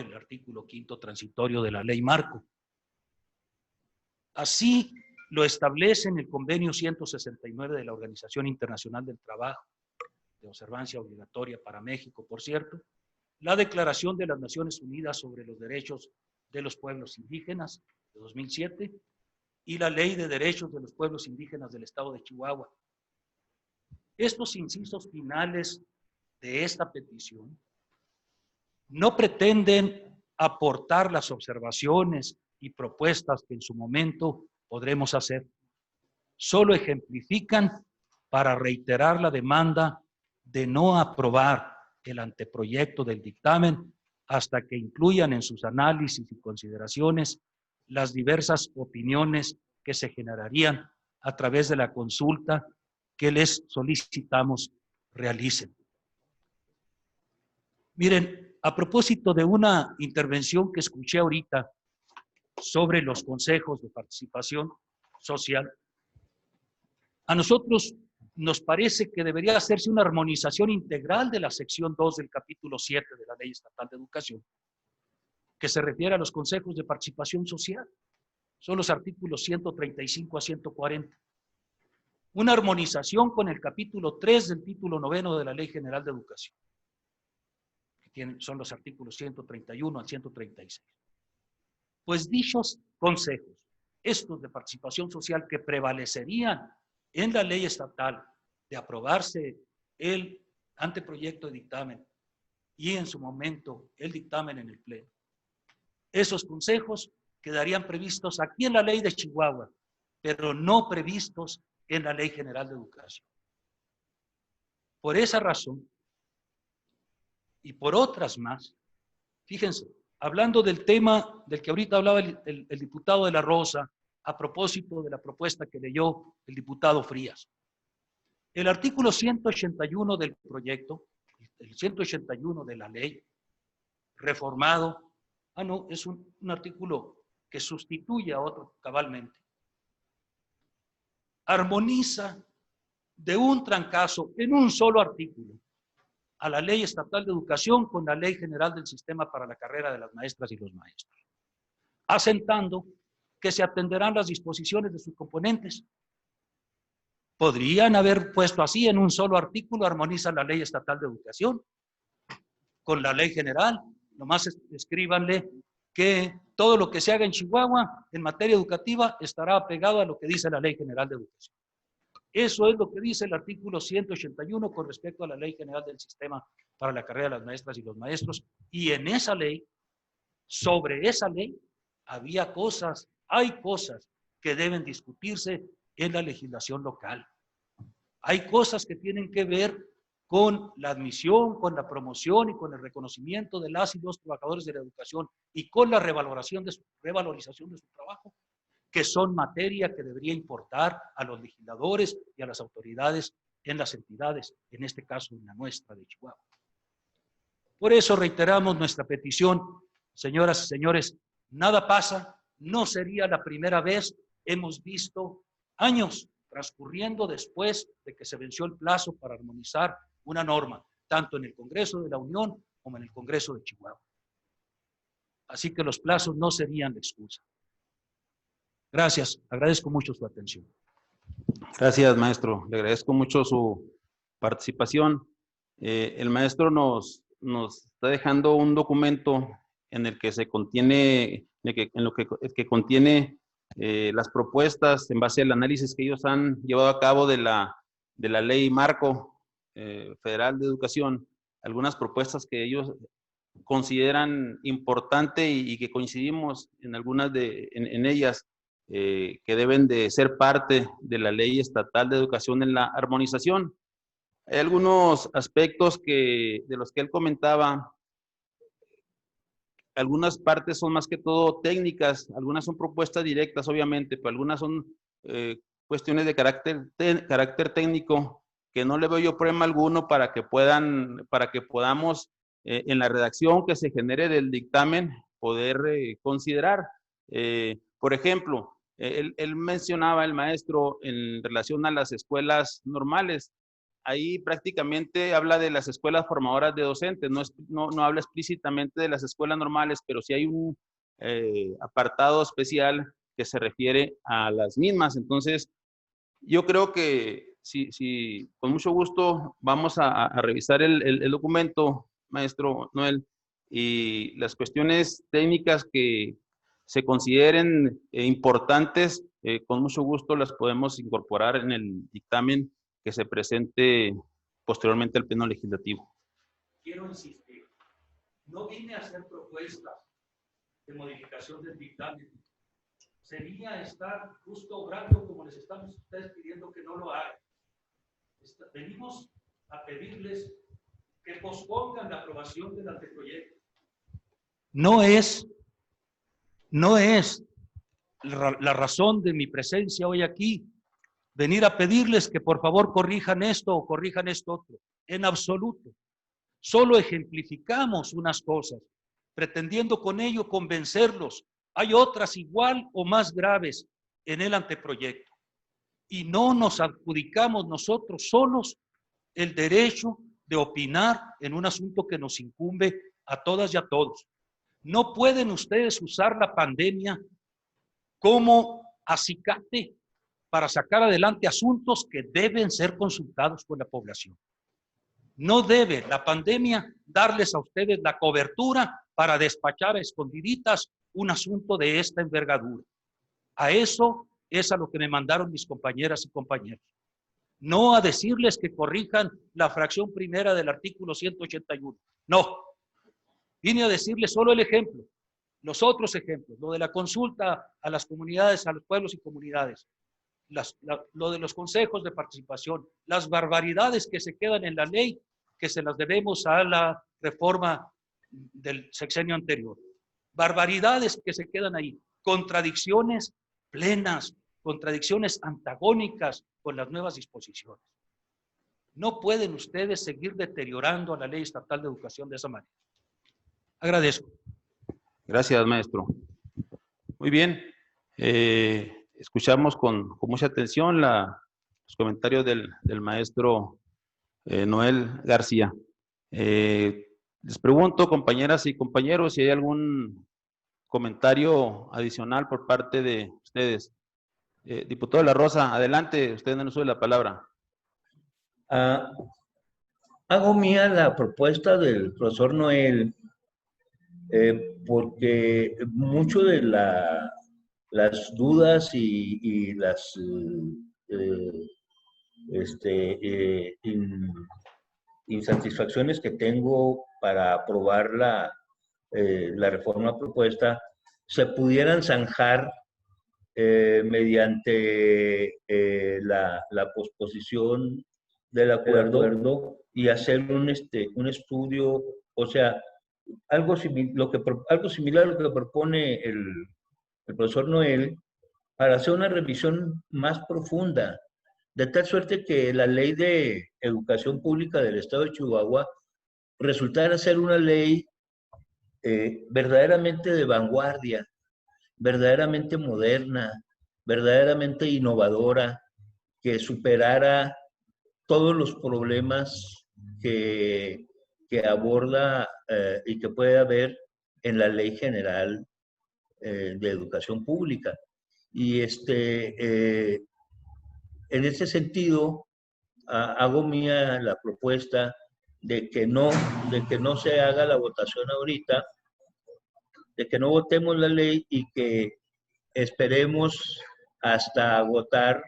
el artículo 5º transitorio de la Ley Marco. Así lo establece en el convenio 169 de la Organización Internacional del Trabajo, de observancia obligatoria para México, por cierto, la Declaración de las Naciones Unidas sobre los Derechos de los Pueblos Indígenas, de 2007, y la Ley de Derechos de los Pueblos Indígenas del Estado de Chihuahua. Estos incisos finales de esta petición no pretenden aportar las observaciones y propuestas que en su momento podremos hacer. Solo ejemplifican para reiterar la demanda de no aprobar el anteproyecto del dictamen hasta que incluyan en sus análisis y consideraciones las diversas opiniones que se generarían a través de la consulta que les solicitamos realicen. Miren, a propósito de una intervención que escuché ahorita sobre los consejos de participación social, a nosotros nos parece que debería hacerse una armonización integral de la sección 2 del capítulo 7 de la Ley Estatal de Educación, que se refiere a los consejos de participación social. Son los artículos 135 a 140. Una armonización con el capítulo 3 del título 9 de la Ley General de Educación, que son los artículos 131 al 136. Pues dichos consejos, estos de participación social que prevalecerían en la ley estatal de aprobarse el anteproyecto de dictamen y en su momento el dictamen en el pleno, esos consejos quedarían previstos aquí en la ley de Chihuahua, pero no previstos en la Ley General de Educación. Por esa razón, y por otras más, fíjense, hablando del tema del que ahorita hablaba el diputado de la Rosa, a propósito de la propuesta que leyó el diputado Frías. El artículo 181 del proyecto, el 181 de la ley, reformado, es un artículo que sustituye a otro cabalmente, armoniza de un trancazo en un solo artículo a la Ley Estatal de Educación con la Ley General del Sistema para la Carrera de las Maestras y los Maestros, asentando que se atenderán las disposiciones de sus componentes. Podrían haber puesto así en un solo artículo, armoniza la Ley Estatal de Educación con la Ley General, nomás escríbanle que todo lo que se haga en Chihuahua en materia educativa estará apegado a lo que dice la Ley General de Educación. Eso es lo que dice el artículo 181 con respecto a la Ley General del Sistema para la Carrera de las Maestras y los Maestros. Y en esa ley, sobre esa ley, hay cosas que deben discutirse en la legislación local. Hay cosas que tienen que ver con la admisión, con la promoción y con el reconocimiento de las y los trabajadores de la educación y con la revalorización de su trabajo, que son materia que debería importar a los legisladores y a las autoridades en las entidades, en este caso en la nuestra de Chihuahua. Por eso reiteramos nuestra petición, señoras y señores, nada pasa, no sería la primera vez, hemos visto años transcurriendo después de que se venció el plazo para armonizar una norma, tanto en el Congreso de la Unión como en el Congreso de Chihuahua. Así que los plazos no serían la excusa. Gracias, agradezco mucho su atención. Gracias, maestro. Le agradezco mucho su participación. El maestro nos está dejando un documento en el que se contiene, que contiene las propuestas en base al análisis que ellos han llevado a cabo de la ley marco federal de educación, algunas propuestas que ellos consideran importante y que coincidimos en algunas en ellas, que deben de ser parte de la ley estatal de educación en la armonización. Hay algunos aspectos de los que él comentaba. Algunas partes son más que todo técnicas, algunas son propuestas directas, obviamente, pero algunas son cuestiones de carácter técnico que no le veo yo problema alguno para que podamos en la redacción que se genere del dictamen poder considerar. Por ejemplo, él mencionaba, el maestro, en relación a las escuelas normales. Ahí prácticamente habla de las escuelas formadoras de docentes, no habla explícitamente de las escuelas normales, pero sí hay un apartado especial que se refiere a las mismas. Entonces, yo creo que si con mucho gusto vamos a revisar el documento, maestro Noel, y las cuestiones técnicas que se consideren importantes, con mucho gusto las podemos incorporar en el dictamen que se presente posteriormente al Pleno Legislativo. Quiero insistir, no vine a hacer propuestas de modificación del dictamen. Sería estar justo obrando como les estamos ustedes pidiendo que no lo hagan. Venimos a pedirles que pospongan la aprobación del anteproyecto. No es la razón de mi presencia hoy aquí venir a pedirles que por favor corrijan esto o corrijan esto otro. En absoluto. Solo ejemplificamos unas cosas, pretendiendo con ello convencerlos. Hay otras igual o más graves en el anteproyecto. Y no nos adjudicamos nosotros solos el derecho de opinar en un asunto que nos incumbe a todas y a todos. No pueden ustedes usar la pandemia como acicate para sacar adelante asuntos que deben ser consultados por la población. No debe la pandemia darles a ustedes la cobertura para despachar a escondiditas un asunto de esta envergadura. A eso es a lo que me mandaron mis compañeras y compañeros. No a decirles que corrijan la fracción primera del artículo 181. No. Vine a decirles solo el ejemplo. Los otros ejemplos, lo de la consulta a las comunidades, a los pueblos y comunidades. Lo de los consejos de participación, las barbaridades que se quedan en la ley, que se las debemos a la reforma del sexenio anterior. Barbaridades que se quedan ahí, contradicciones plenas, contradicciones antagónicas con las nuevas disposiciones. No pueden ustedes seguir deteriorando a la Ley Estatal de Educación de esa manera. Agradezco. Gracias, maestro. Muy bien. Escuchamos con mucha atención los comentarios del maestro Noel García. Les pregunto, compañeras y compañeros, si hay algún comentario adicional por parte de ustedes. Diputado de la Rosa, adelante, usted no nos sube la palabra. Hago mía la propuesta del profesor Noel, porque mucho de las dudas y las insatisfacciones que tengo para aprobar la reforma propuesta se pudieran zanjar mediante la posposición del acuerdo y hacer un estudio, o sea, algo similar a lo que propone el profesor Noel, para hacer una revisión más profunda, de tal suerte que la ley de educación pública del Estado de Chihuahua resultara ser una ley verdaderamente de vanguardia, verdaderamente moderna, verdaderamente innovadora, que superara todos los problemas que aborda y que puede haber en la Ley General de Educación Pública. Y en ese sentido, hago mía la propuesta de que no se haga la votación ahorita, de que no votemos la ley y que esperemos hasta votar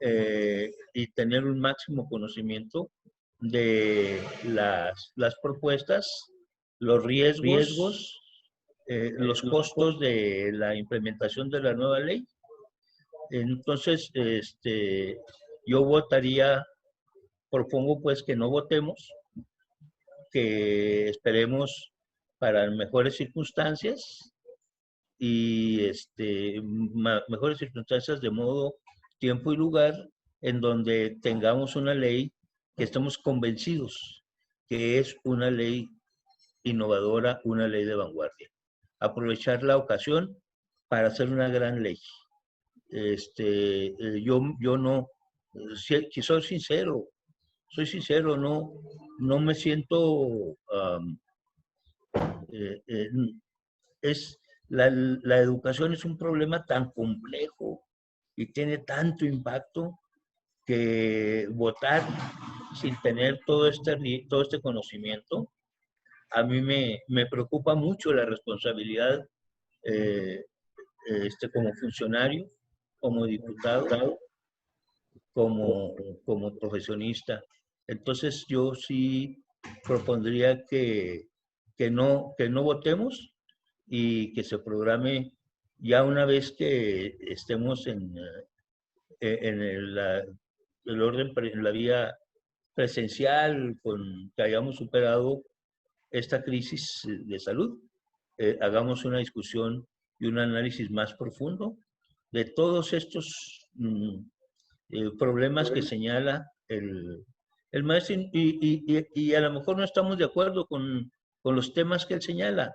y tener un máximo conocimiento de las propuestas, los riesgos, los costos de la implementación de la nueva ley. Entonces, yo votaría, propongo pues que no votemos, que esperemos para mejores circunstancias y mejores circunstancias de modo, tiempo y lugar en donde tengamos una ley que estemos convencidos que es una ley innovadora, una ley de vanguardia. Aprovechar la ocasión para hacer una gran ley. Yo no, si soy sincero, no me siento, la educación es un problema tan complejo y tiene tanto impacto que votar sin tener todo este conocimiento, a mí me preocupa mucho la responsabilidad como funcionario, como diputado, como profesionista. Entonces yo sí propondría que no votemos y que se programe ya una vez que estemos en el orden, en la vía presencial, que hayamos superado esta crisis de salud, hagamos una discusión y un análisis más profundo de todos estos problemas que señala el maestro y a lo mejor no estamos de acuerdo con los temas que él señala,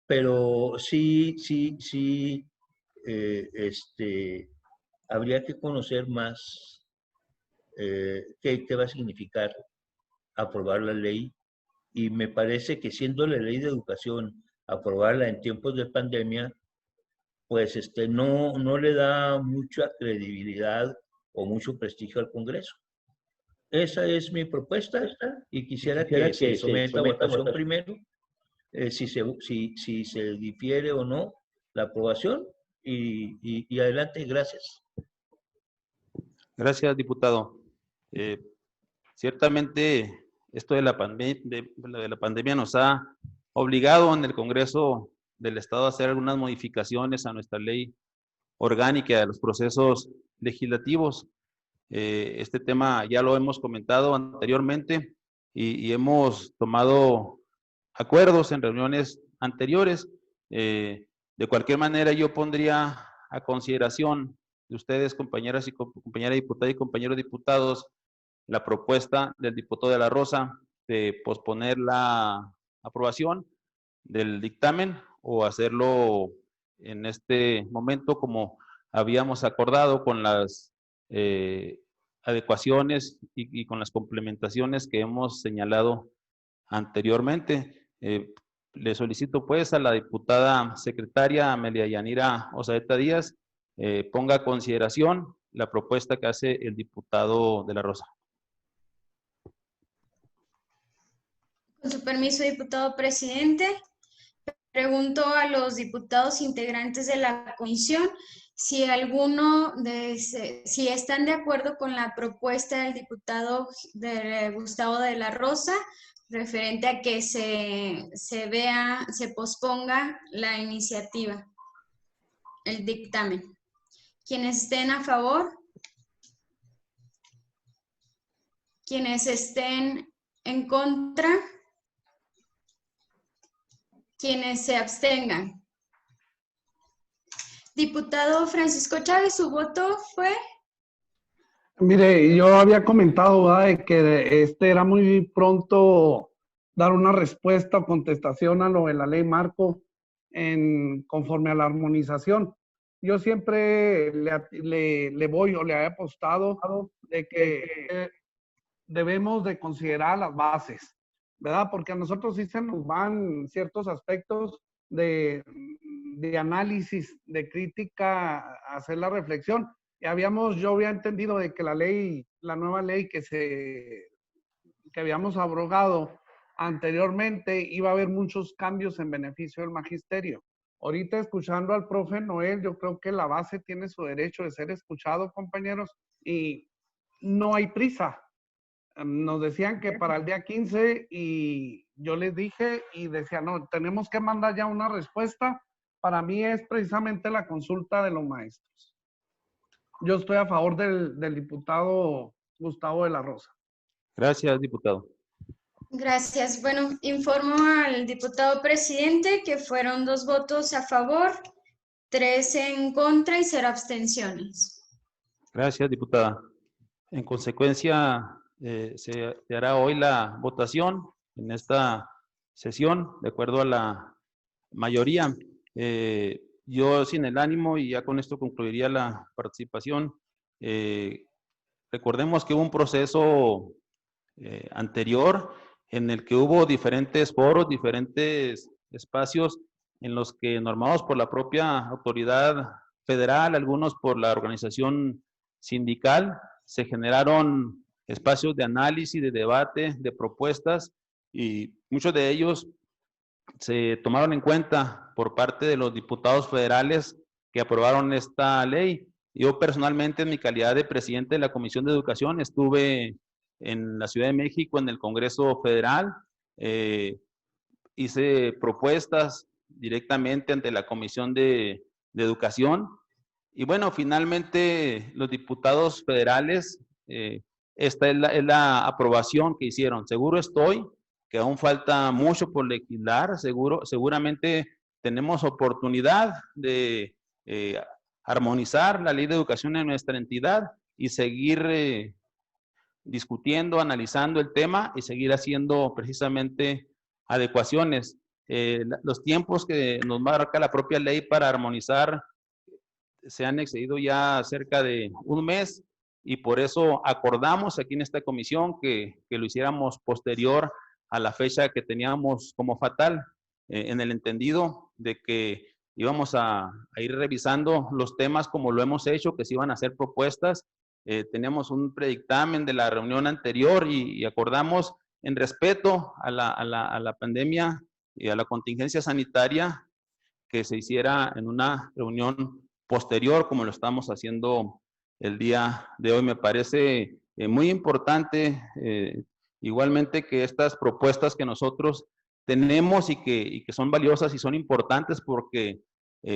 pero sí habría que conocer más qué va a significar aprobar la ley, y me parece que siendo la ley de educación, aprobarla en tiempos de pandemia, pues no le da mucha credibilidad o mucho prestigio al Congreso. Esa es mi propuesta y quisiera que se someta a votación primero, si se difiere o no la aprobación y adelante, gracias. Gracias, diputado. Ciertamente, esto de la pandemia nos ha obligado en el Congreso del Estado a hacer algunas modificaciones a nuestra ley orgánica de los procesos legislativos. Este tema ya lo hemos comentado anteriormente y hemos tomado acuerdos en reuniones anteriores. De cualquier manera, yo pondría a consideración de ustedes, compañera diputada y compañeros diputados, la propuesta del diputado de la Rosa de posponer la aprobación del dictamen o hacerlo en este momento como habíamos acordado con las adecuaciones y con las complementaciones que hemos señalado anteriormente. Le solicito pues a la diputada secretaria Amelia Yanira Osaeta Díaz ponga a consideración la propuesta que hace el diputado de la Rosa. Con su permiso, diputado presidente, pregunto a los diputados integrantes de la comisión si si están de acuerdo con la propuesta del diputado Gustavo de la Rosa referente a que se posponga la iniciativa, el dictamen. Quienes estén a favor, quienes estén en contra, quienes se abstengan. Diputado Francisco Chávez, ¿su voto fue? Mire, yo había comentado, ¿verdad?, de que era muy pronto dar una respuesta o contestación a lo de la ley marco conforme a la armonización. Yo siempre le voy o le he apostado de que debemos de considerar las bases, ¿verdad? Porque a nosotros sí se nos van ciertos aspectos de análisis, de crítica, hacer la reflexión. Yo había entendido de que la nueva ley que se que habíamos abrogado anteriormente, iba a haber muchos cambios en beneficio del magisterio. Ahorita escuchando al profe Noel, yo creo que la base tiene su derecho de ser escuchado, compañeros, y no hay prisa. Nos decían que para el día 15 y yo les dije y decía, no, tenemos que mandar ya una respuesta. Para mí es precisamente la consulta de los maestros. Yo estoy a favor del diputado Gustavo de la Rosa. Gracias, diputado. Gracias. Bueno, informo al diputado presidente que fueron 2 votos a favor, 3 en contra y 0 abstenciones. Gracias, diputada. En consecuencia, se hará hoy la votación en esta sesión, de acuerdo a la mayoría. Yo sin el ánimo, y ya con esto concluiría la participación, recordemos que hubo un proceso anterior en el que hubo diferentes foros, diferentes espacios en los que, normados por la propia autoridad federal, algunos por la organización sindical, se generaron espacios de análisis, de debate, de propuestas, y muchos de ellos se tomaron en cuenta por parte de los diputados federales que aprobaron esta ley. Yo personalmente, en mi calidad de presidente de la Comisión de Educación, estuve en la Ciudad de México, en el Congreso Federal, hice propuestas directamente ante la Comisión de Educación, y bueno, finalmente los diputados federales, esta es la aprobación que hicieron. Seguro estoy que aún falta mucho por legislar, seguramente tenemos oportunidad de armonizar la ley de educación en nuestra entidad y seguir discutiendo, analizando el tema y seguir haciendo precisamente adecuaciones. Los tiempos que nos marca la propia ley para armonizar se han excedido ya cerca de un mes, y por eso acordamos aquí en esta comisión que lo hiciéramos posterior a la fecha que teníamos como fatal, en el entendido de que íbamos a ir revisando los temas como lo hemos hecho, que se iban a hacer propuestas. Teníamos un predictamen de la reunión anterior y acordamos, en respeto a la pandemia y a la contingencia sanitaria, que se hiciera en una reunión posterior, como lo estamos haciendo el día de hoy. Me parece muy importante, igualmente, que estas propuestas que nosotros tenemos y que son valiosas y son importantes porque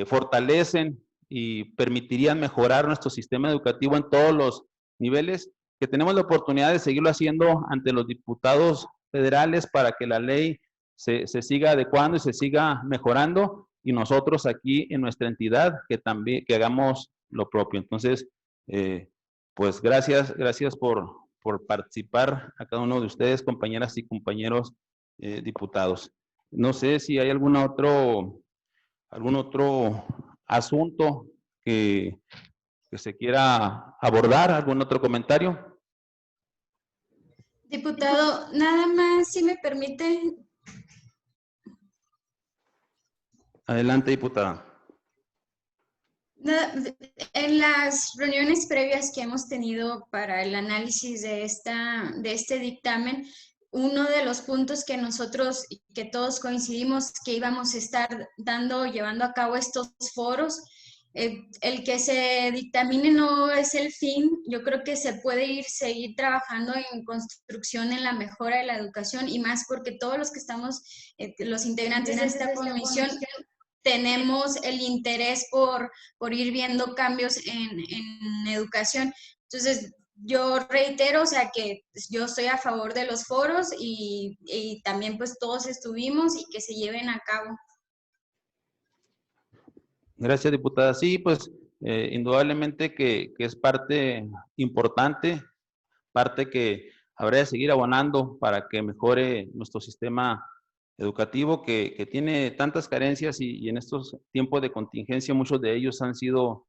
fortalecen y permitirían mejorar nuestro sistema educativo en todos los niveles, que tenemos la oportunidad de seguirlo haciendo ante los diputados federales para que la ley se siga adecuando y se siga mejorando, y nosotros aquí en nuestra entidad que también hagamos lo propio. Entonces, pues gracias por participar a cada uno de ustedes, compañeras y compañeros diputados. No sé si hay algún otro asunto que se quiera abordar, algún otro comentario. Diputado, nada más, si me permite. Adelante, diputada. En las reuniones previas que hemos tenido para el análisis de este dictamen, uno de los puntos que nosotros, que todos coincidimos que íbamos a estar llevando a cabo estos foros, el que se dictamine no es el fin. Yo creo que se puede seguir trabajando en construcción, en la mejora de la educación, y más porque todos los que estamos, los integrantes de esta comisión, tenemos el interés por ir viendo cambios en educación. Entonces, yo reitero, o sea, que yo estoy a favor de los foros y también pues todos estuvimos, y que se lleven a cabo. Gracias, diputada. Sí, pues indudablemente que es parte importante, parte que habrá de seguir abonando para que mejore nuestro sistema educativo, que tiene tantas carencias, y en estos tiempos de contingencia muchos de ellos han sido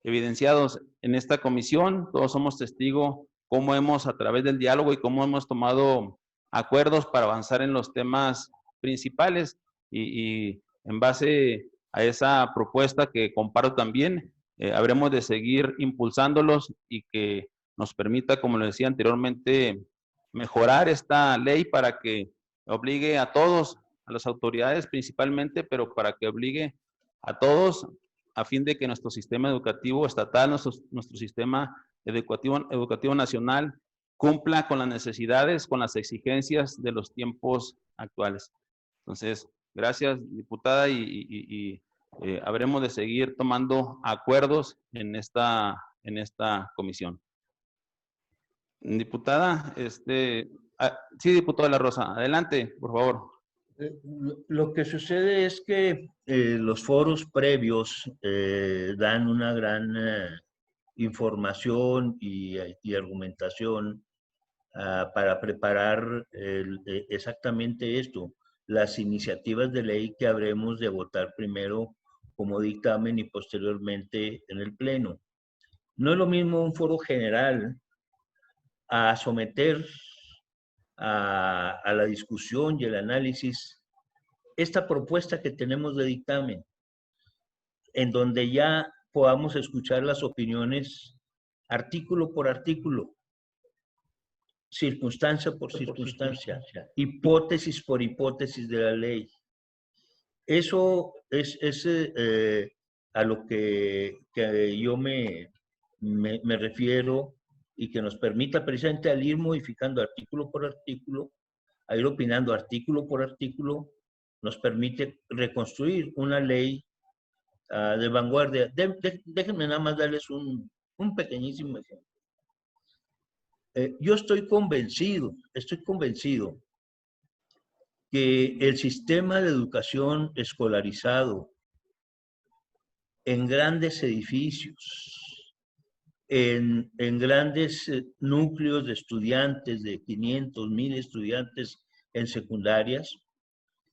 evidenciados en esta comisión. Todos somos testigos cómo hemos, a través del diálogo, y cómo hemos tomado acuerdos para avanzar en los temas principales, y en base a esa propuesta que comparto también, habremos de seguir impulsándolos y que nos permita, como lo decía anteriormente mejorar esta ley para que obligue a todos, a las autoridades principalmente, pero para que obligue a todos a fin de que nuestro sistema educativo estatal, nuestro sistema educativo nacional cumpla con las necesidades, con las exigencias de los tiempos actuales. Entonces, gracias, diputada, y habremos de seguir tomando acuerdos en esta comisión. Diputada, sí, diputado de la Rosa, adelante, por favor. Lo que sucede es que los foros previos dan una gran información y argumentación para preparar exactamente esto, las iniciativas de ley que habremos de votar primero como dictamen y posteriormente en el Pleno. No es lo mismo un foro general a someter a la discusión y el análisis esta propuesta que tenemos de dictamen, en donde ya podamos escuchar las opiniones artículo por artículo, circunstancia por circunstancia, hipótesis por hipótesis de la ley. Eso es a lo que yo me refiero, y que nos permita precisamente al ir modificando artículo por artículo, a ir opinando artículo por artículo, nos permite reconstruir una ley de vanguardia. Déjenme nada más darles un pequeñísimo ejemplo. Yo estoy convencido que el sistema de educación escolarizado en grandes edificios, en grandes núcleos de estudiantes, de 500, 1000 estudiantes en secundarias,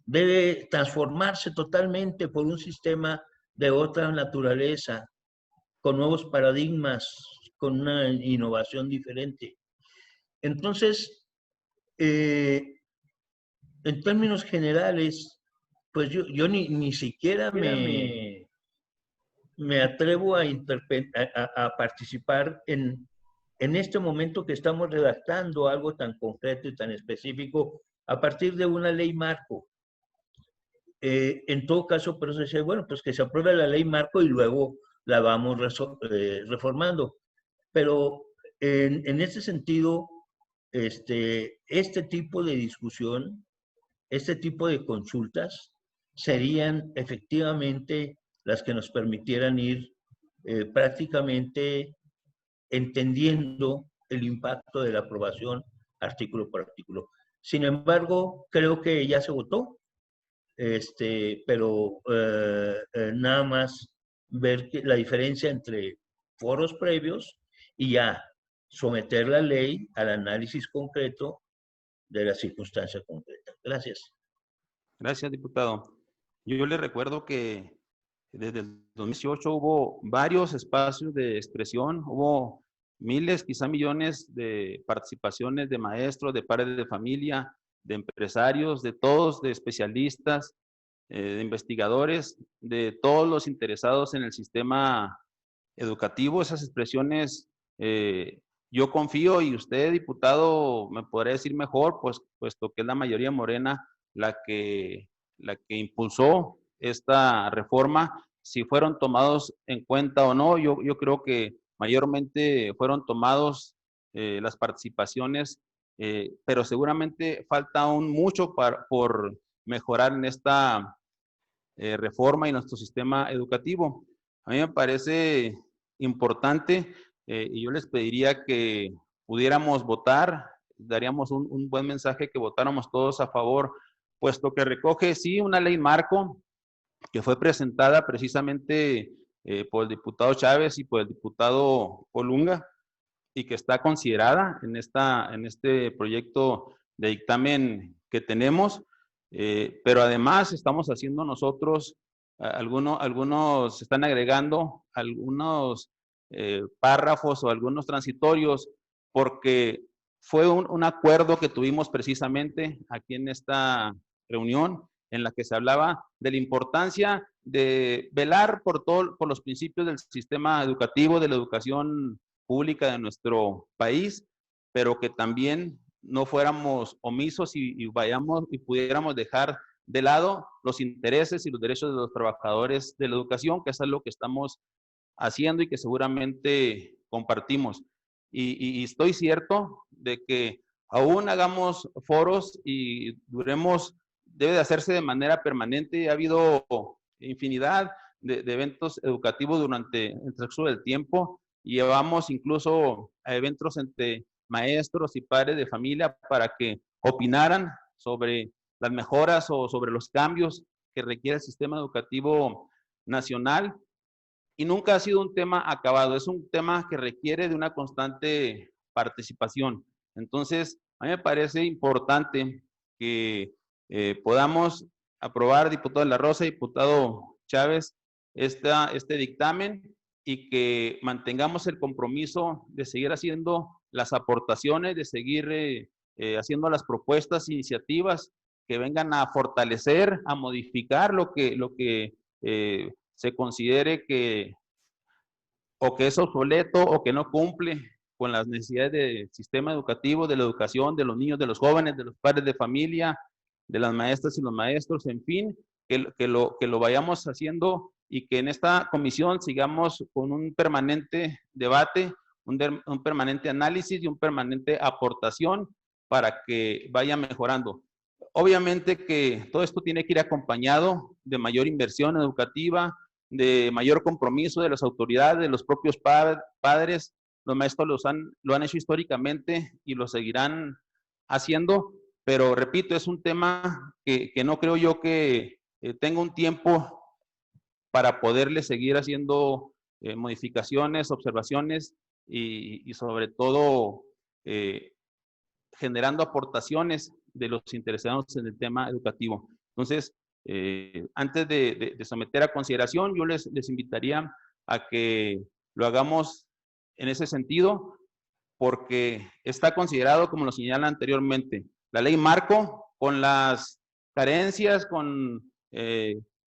debe transformarse totalmente por un sistema de otra naturaleza, con nuevos paradigmas, con una innovación diferente. Entonces, en términos generales, pues yo ni siquiera me atrevo a participar en este momento que estamos redactando algo tan concreto y tan específico a partir de una ley marco. En todo caso, por eso decía, bueno, pues que se apruebe la ley marco y luego la vamos reformando. Pero en ese sentido, este tipo de discusión, este tipo de consultas serían efectivamente las que nos permitieran ir prácticamente entendiendo el impacto de la aprobación artículo por artículo. Sin embargo, creo que ya se votó, pero nada más ver la diferencia entre foros previos y ya someter la ley al análisis concreto de la circunstancia concreta. Gracias. Gracias, diputado. Yo le recuerdo que desde el 2018 hubo varios espacios de expresión, hubo miles, quizá millones de participaciones de maestros, de padres de familia, de empresarios, de todos, de especialistas, de investigadores, de todos los interesados en el sistema educativo. Esas expresiones, yo confío, y usted, diputado, me podría decir mejor, pues, puesto que es la mayoría morena la que impulsó esta reforma, si fueron tomados en cuenta o no. Yo creo que mayormente fueron tomados las participaciones, pero seguramente falta aún mucho por mejorar en esta reforma y nuestro sistema educativo. A mí me parece importante, y yo les pediría que pudiéramos votar, daríamos un buen mensaje que votáramos todos a favor, puesto que recoge, sí, una ley marco que fue presentada precisamente por el diputado Chávez y por el diputado Colunga, y que está considerada en este proyecto de dictamen que tenemos, pero además estamos haciendo nosotros, algunos están agregando algunos párrafos o algunos transitorios, porque fue un acuerdo que tuvimos precisamente aquí en esta reunión, en la que se hablaba de la importancia de velar por los principios del sistema educativo, de la educación pública de nuestro país, pero que también no fuéramos omisos y pudiéramos dejar de lado los intereses y los derechos de los trabajadores de la educación, que eso es lo que estamos haciendo y que seguramente compartimos. Y estoy cierto de que aún hagamos foros y debe de hacerse de manera permanente. Ha habido infinidad de eventos educativos durante el transcurso del tiempo. Llevamos incluso a eventos entre maestros y padres de familia para que opinaran sobre las mejoras o sobre los cambios que requiere el sistema educativo nacional. Y nunca ha sido un tema acabado, es un tema que requiere de una constante participación. Entonces, a mí me parece importante que podamos aprobar, diputado de la Rosa, diputado Chávez, este dictamen y que mantengamos el compromiso de seguir haciendo las aportaciones, de seguir haciendo las propuestas, iniciativas que vengan a fortalecer, a modificar lo que se considere que es obsoleto o que no cumple con las necesidades del sistema educativo, de la educación, de los niños, de los jóvenes, de los padres de familia, de las maestras y los maestros, en fin, que lo vayamos haciendo y que en esta comisión sigamos con un permanente debate, un permanente análisis y un permanente aportación para que vaya mejorando. Obviamente que todo esto tiene que ir acompañado de mayor inversión educativa, de mayor compromiso de las autoridades, de los propios padres. Los maestros lo han hecho históricamente y lo seguirán haciendo, pero repito, es un tema que no creo yo que tenga un tiempo para poderle seguir haciendo modificaciones, observaciones y sobre todo generando aportaciones de los interesados en el tema educativo. Entonces, antes de someter a consideración, yo les invitaría a que lo hagamos en ese sentido, porque está considerado, como lo señala anteriormente, la ley marco, con las carencias, con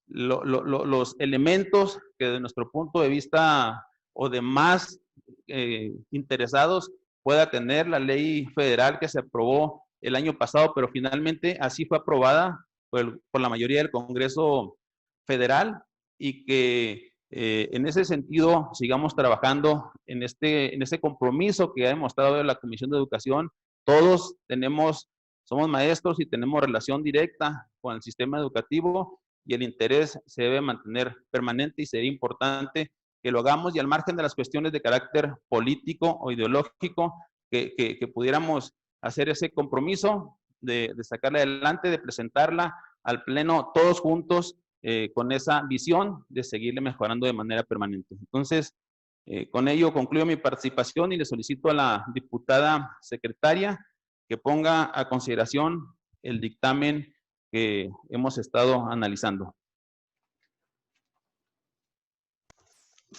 los elementos que de nuestro punto de vista o de más interesados pueda tener la ley federal que se aprobó el año pasado, pero finalmente así fue aprobada por la mayoría del Congreso Federal y que en ese sentido sigamos trabajando en ese compromiso que ha demostrado la Comisión de Educación. Todos somos maestros y tenemos relación directa con el sistema educativo y el interés se debe mantener permanente y sería importante que lo hagamos y al margen de las cuestiones de carácter político o ideológico, que pudiéramos hacer ese compromiso de sacarla adelante, de presentarla al Pleno todos juntos con esa visión de seguirle mejorando de manera permanente. Entonces, con ello concluyo mi participación y le solicito a la diputada secretaria que ponga a consideración el dictamen que hemos estado analizando.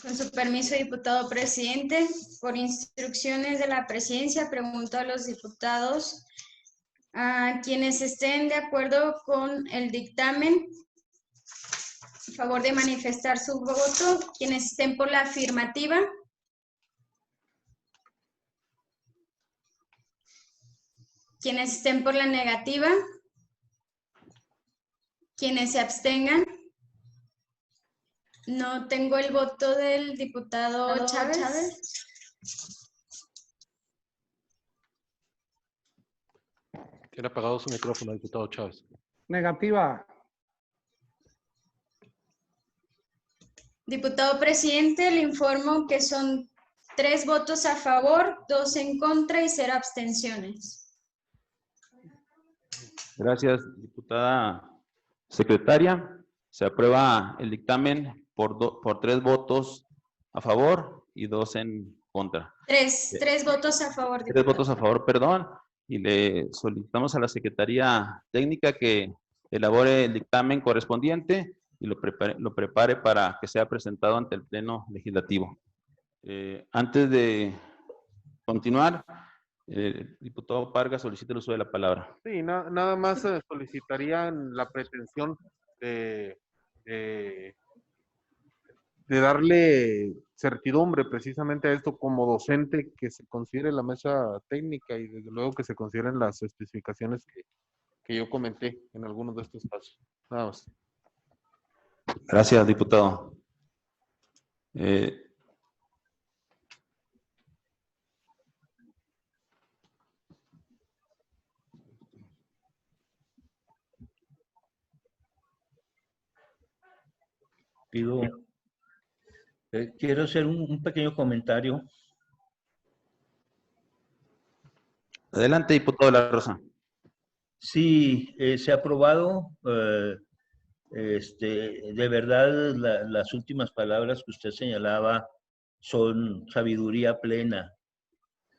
Con su permiso, diputado presidente, por instrucciones de la presidencia, pregunto a los diputados a quienes estén de acuerdo con el dictamen, a favor de manifestar su voto, quienes estén por la afirmativa, quienes estén por la negativa, quienes se abstengan. No tengo el voto del diputado Chávez. Tiene apagado su micrófono, diputado Chávez. Negativa. Diputado presidente, le informo que son 3 votos a favor, 2 en contra y 0 abstenciones. Gracias, diputada secretaria. Se aprueba el dictamen por 3 votos a favor y 2 en contra. 3 votos a favor. 3 votos a favor, perdón. Y le solicitamos a la Secretaría Técnica que elabore el dictamen correspondiente y lo prepare para que sea presentado ante el Pleno Legislativo. Antes de continuar, diputado Parga solicita el uso de la palabra. Sí, nada más solicitarían la pretensión de darle certidumbre precisamente a esto como docente, que se considere la mesa técnica y desde luego que se consideren las especificaciones que yo comenté en algunos de estos casos. Nada más. Gracias, diputado. Quiero hacer un pequeño comentario. Adelante, diputado de la Rosa. Sí, se ha aprobado. De verdad, las últimas palabras que usted señalaba son sabiduría plena.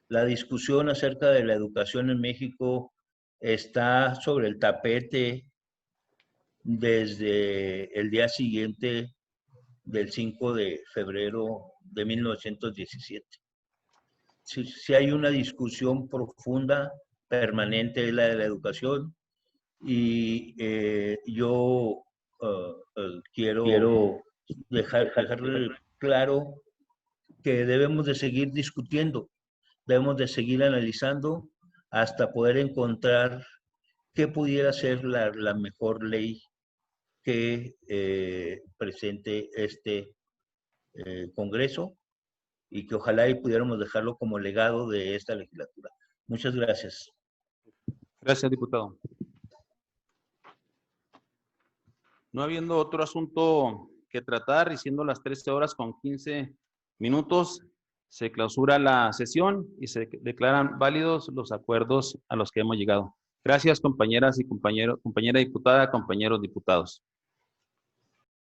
La discusión acerca de la educación en México está sobre el tapete desde el día siguiente del 5 de febrero de 1917. Si hay una discusión profunda, permanente, es la de la educación, y yo quiero dejar claro que debemos de seguir discutiendo, debemos de seguir analizando hasta poder encontrar qué pudiera ser la mejor ley que presente este Congreso, y que ojalá y pudiéramos dejarlo como legado de esta legislatura. Muchas gracias. Gracias, diputado. No habiendo otro asunto que tratar y siendo las 13:15, se clausura la sesión y se declaran válidos los acuerdos a los que hemos llegado. Gracias, compañeras y compañeros, compañera diputada, compañeros diputados.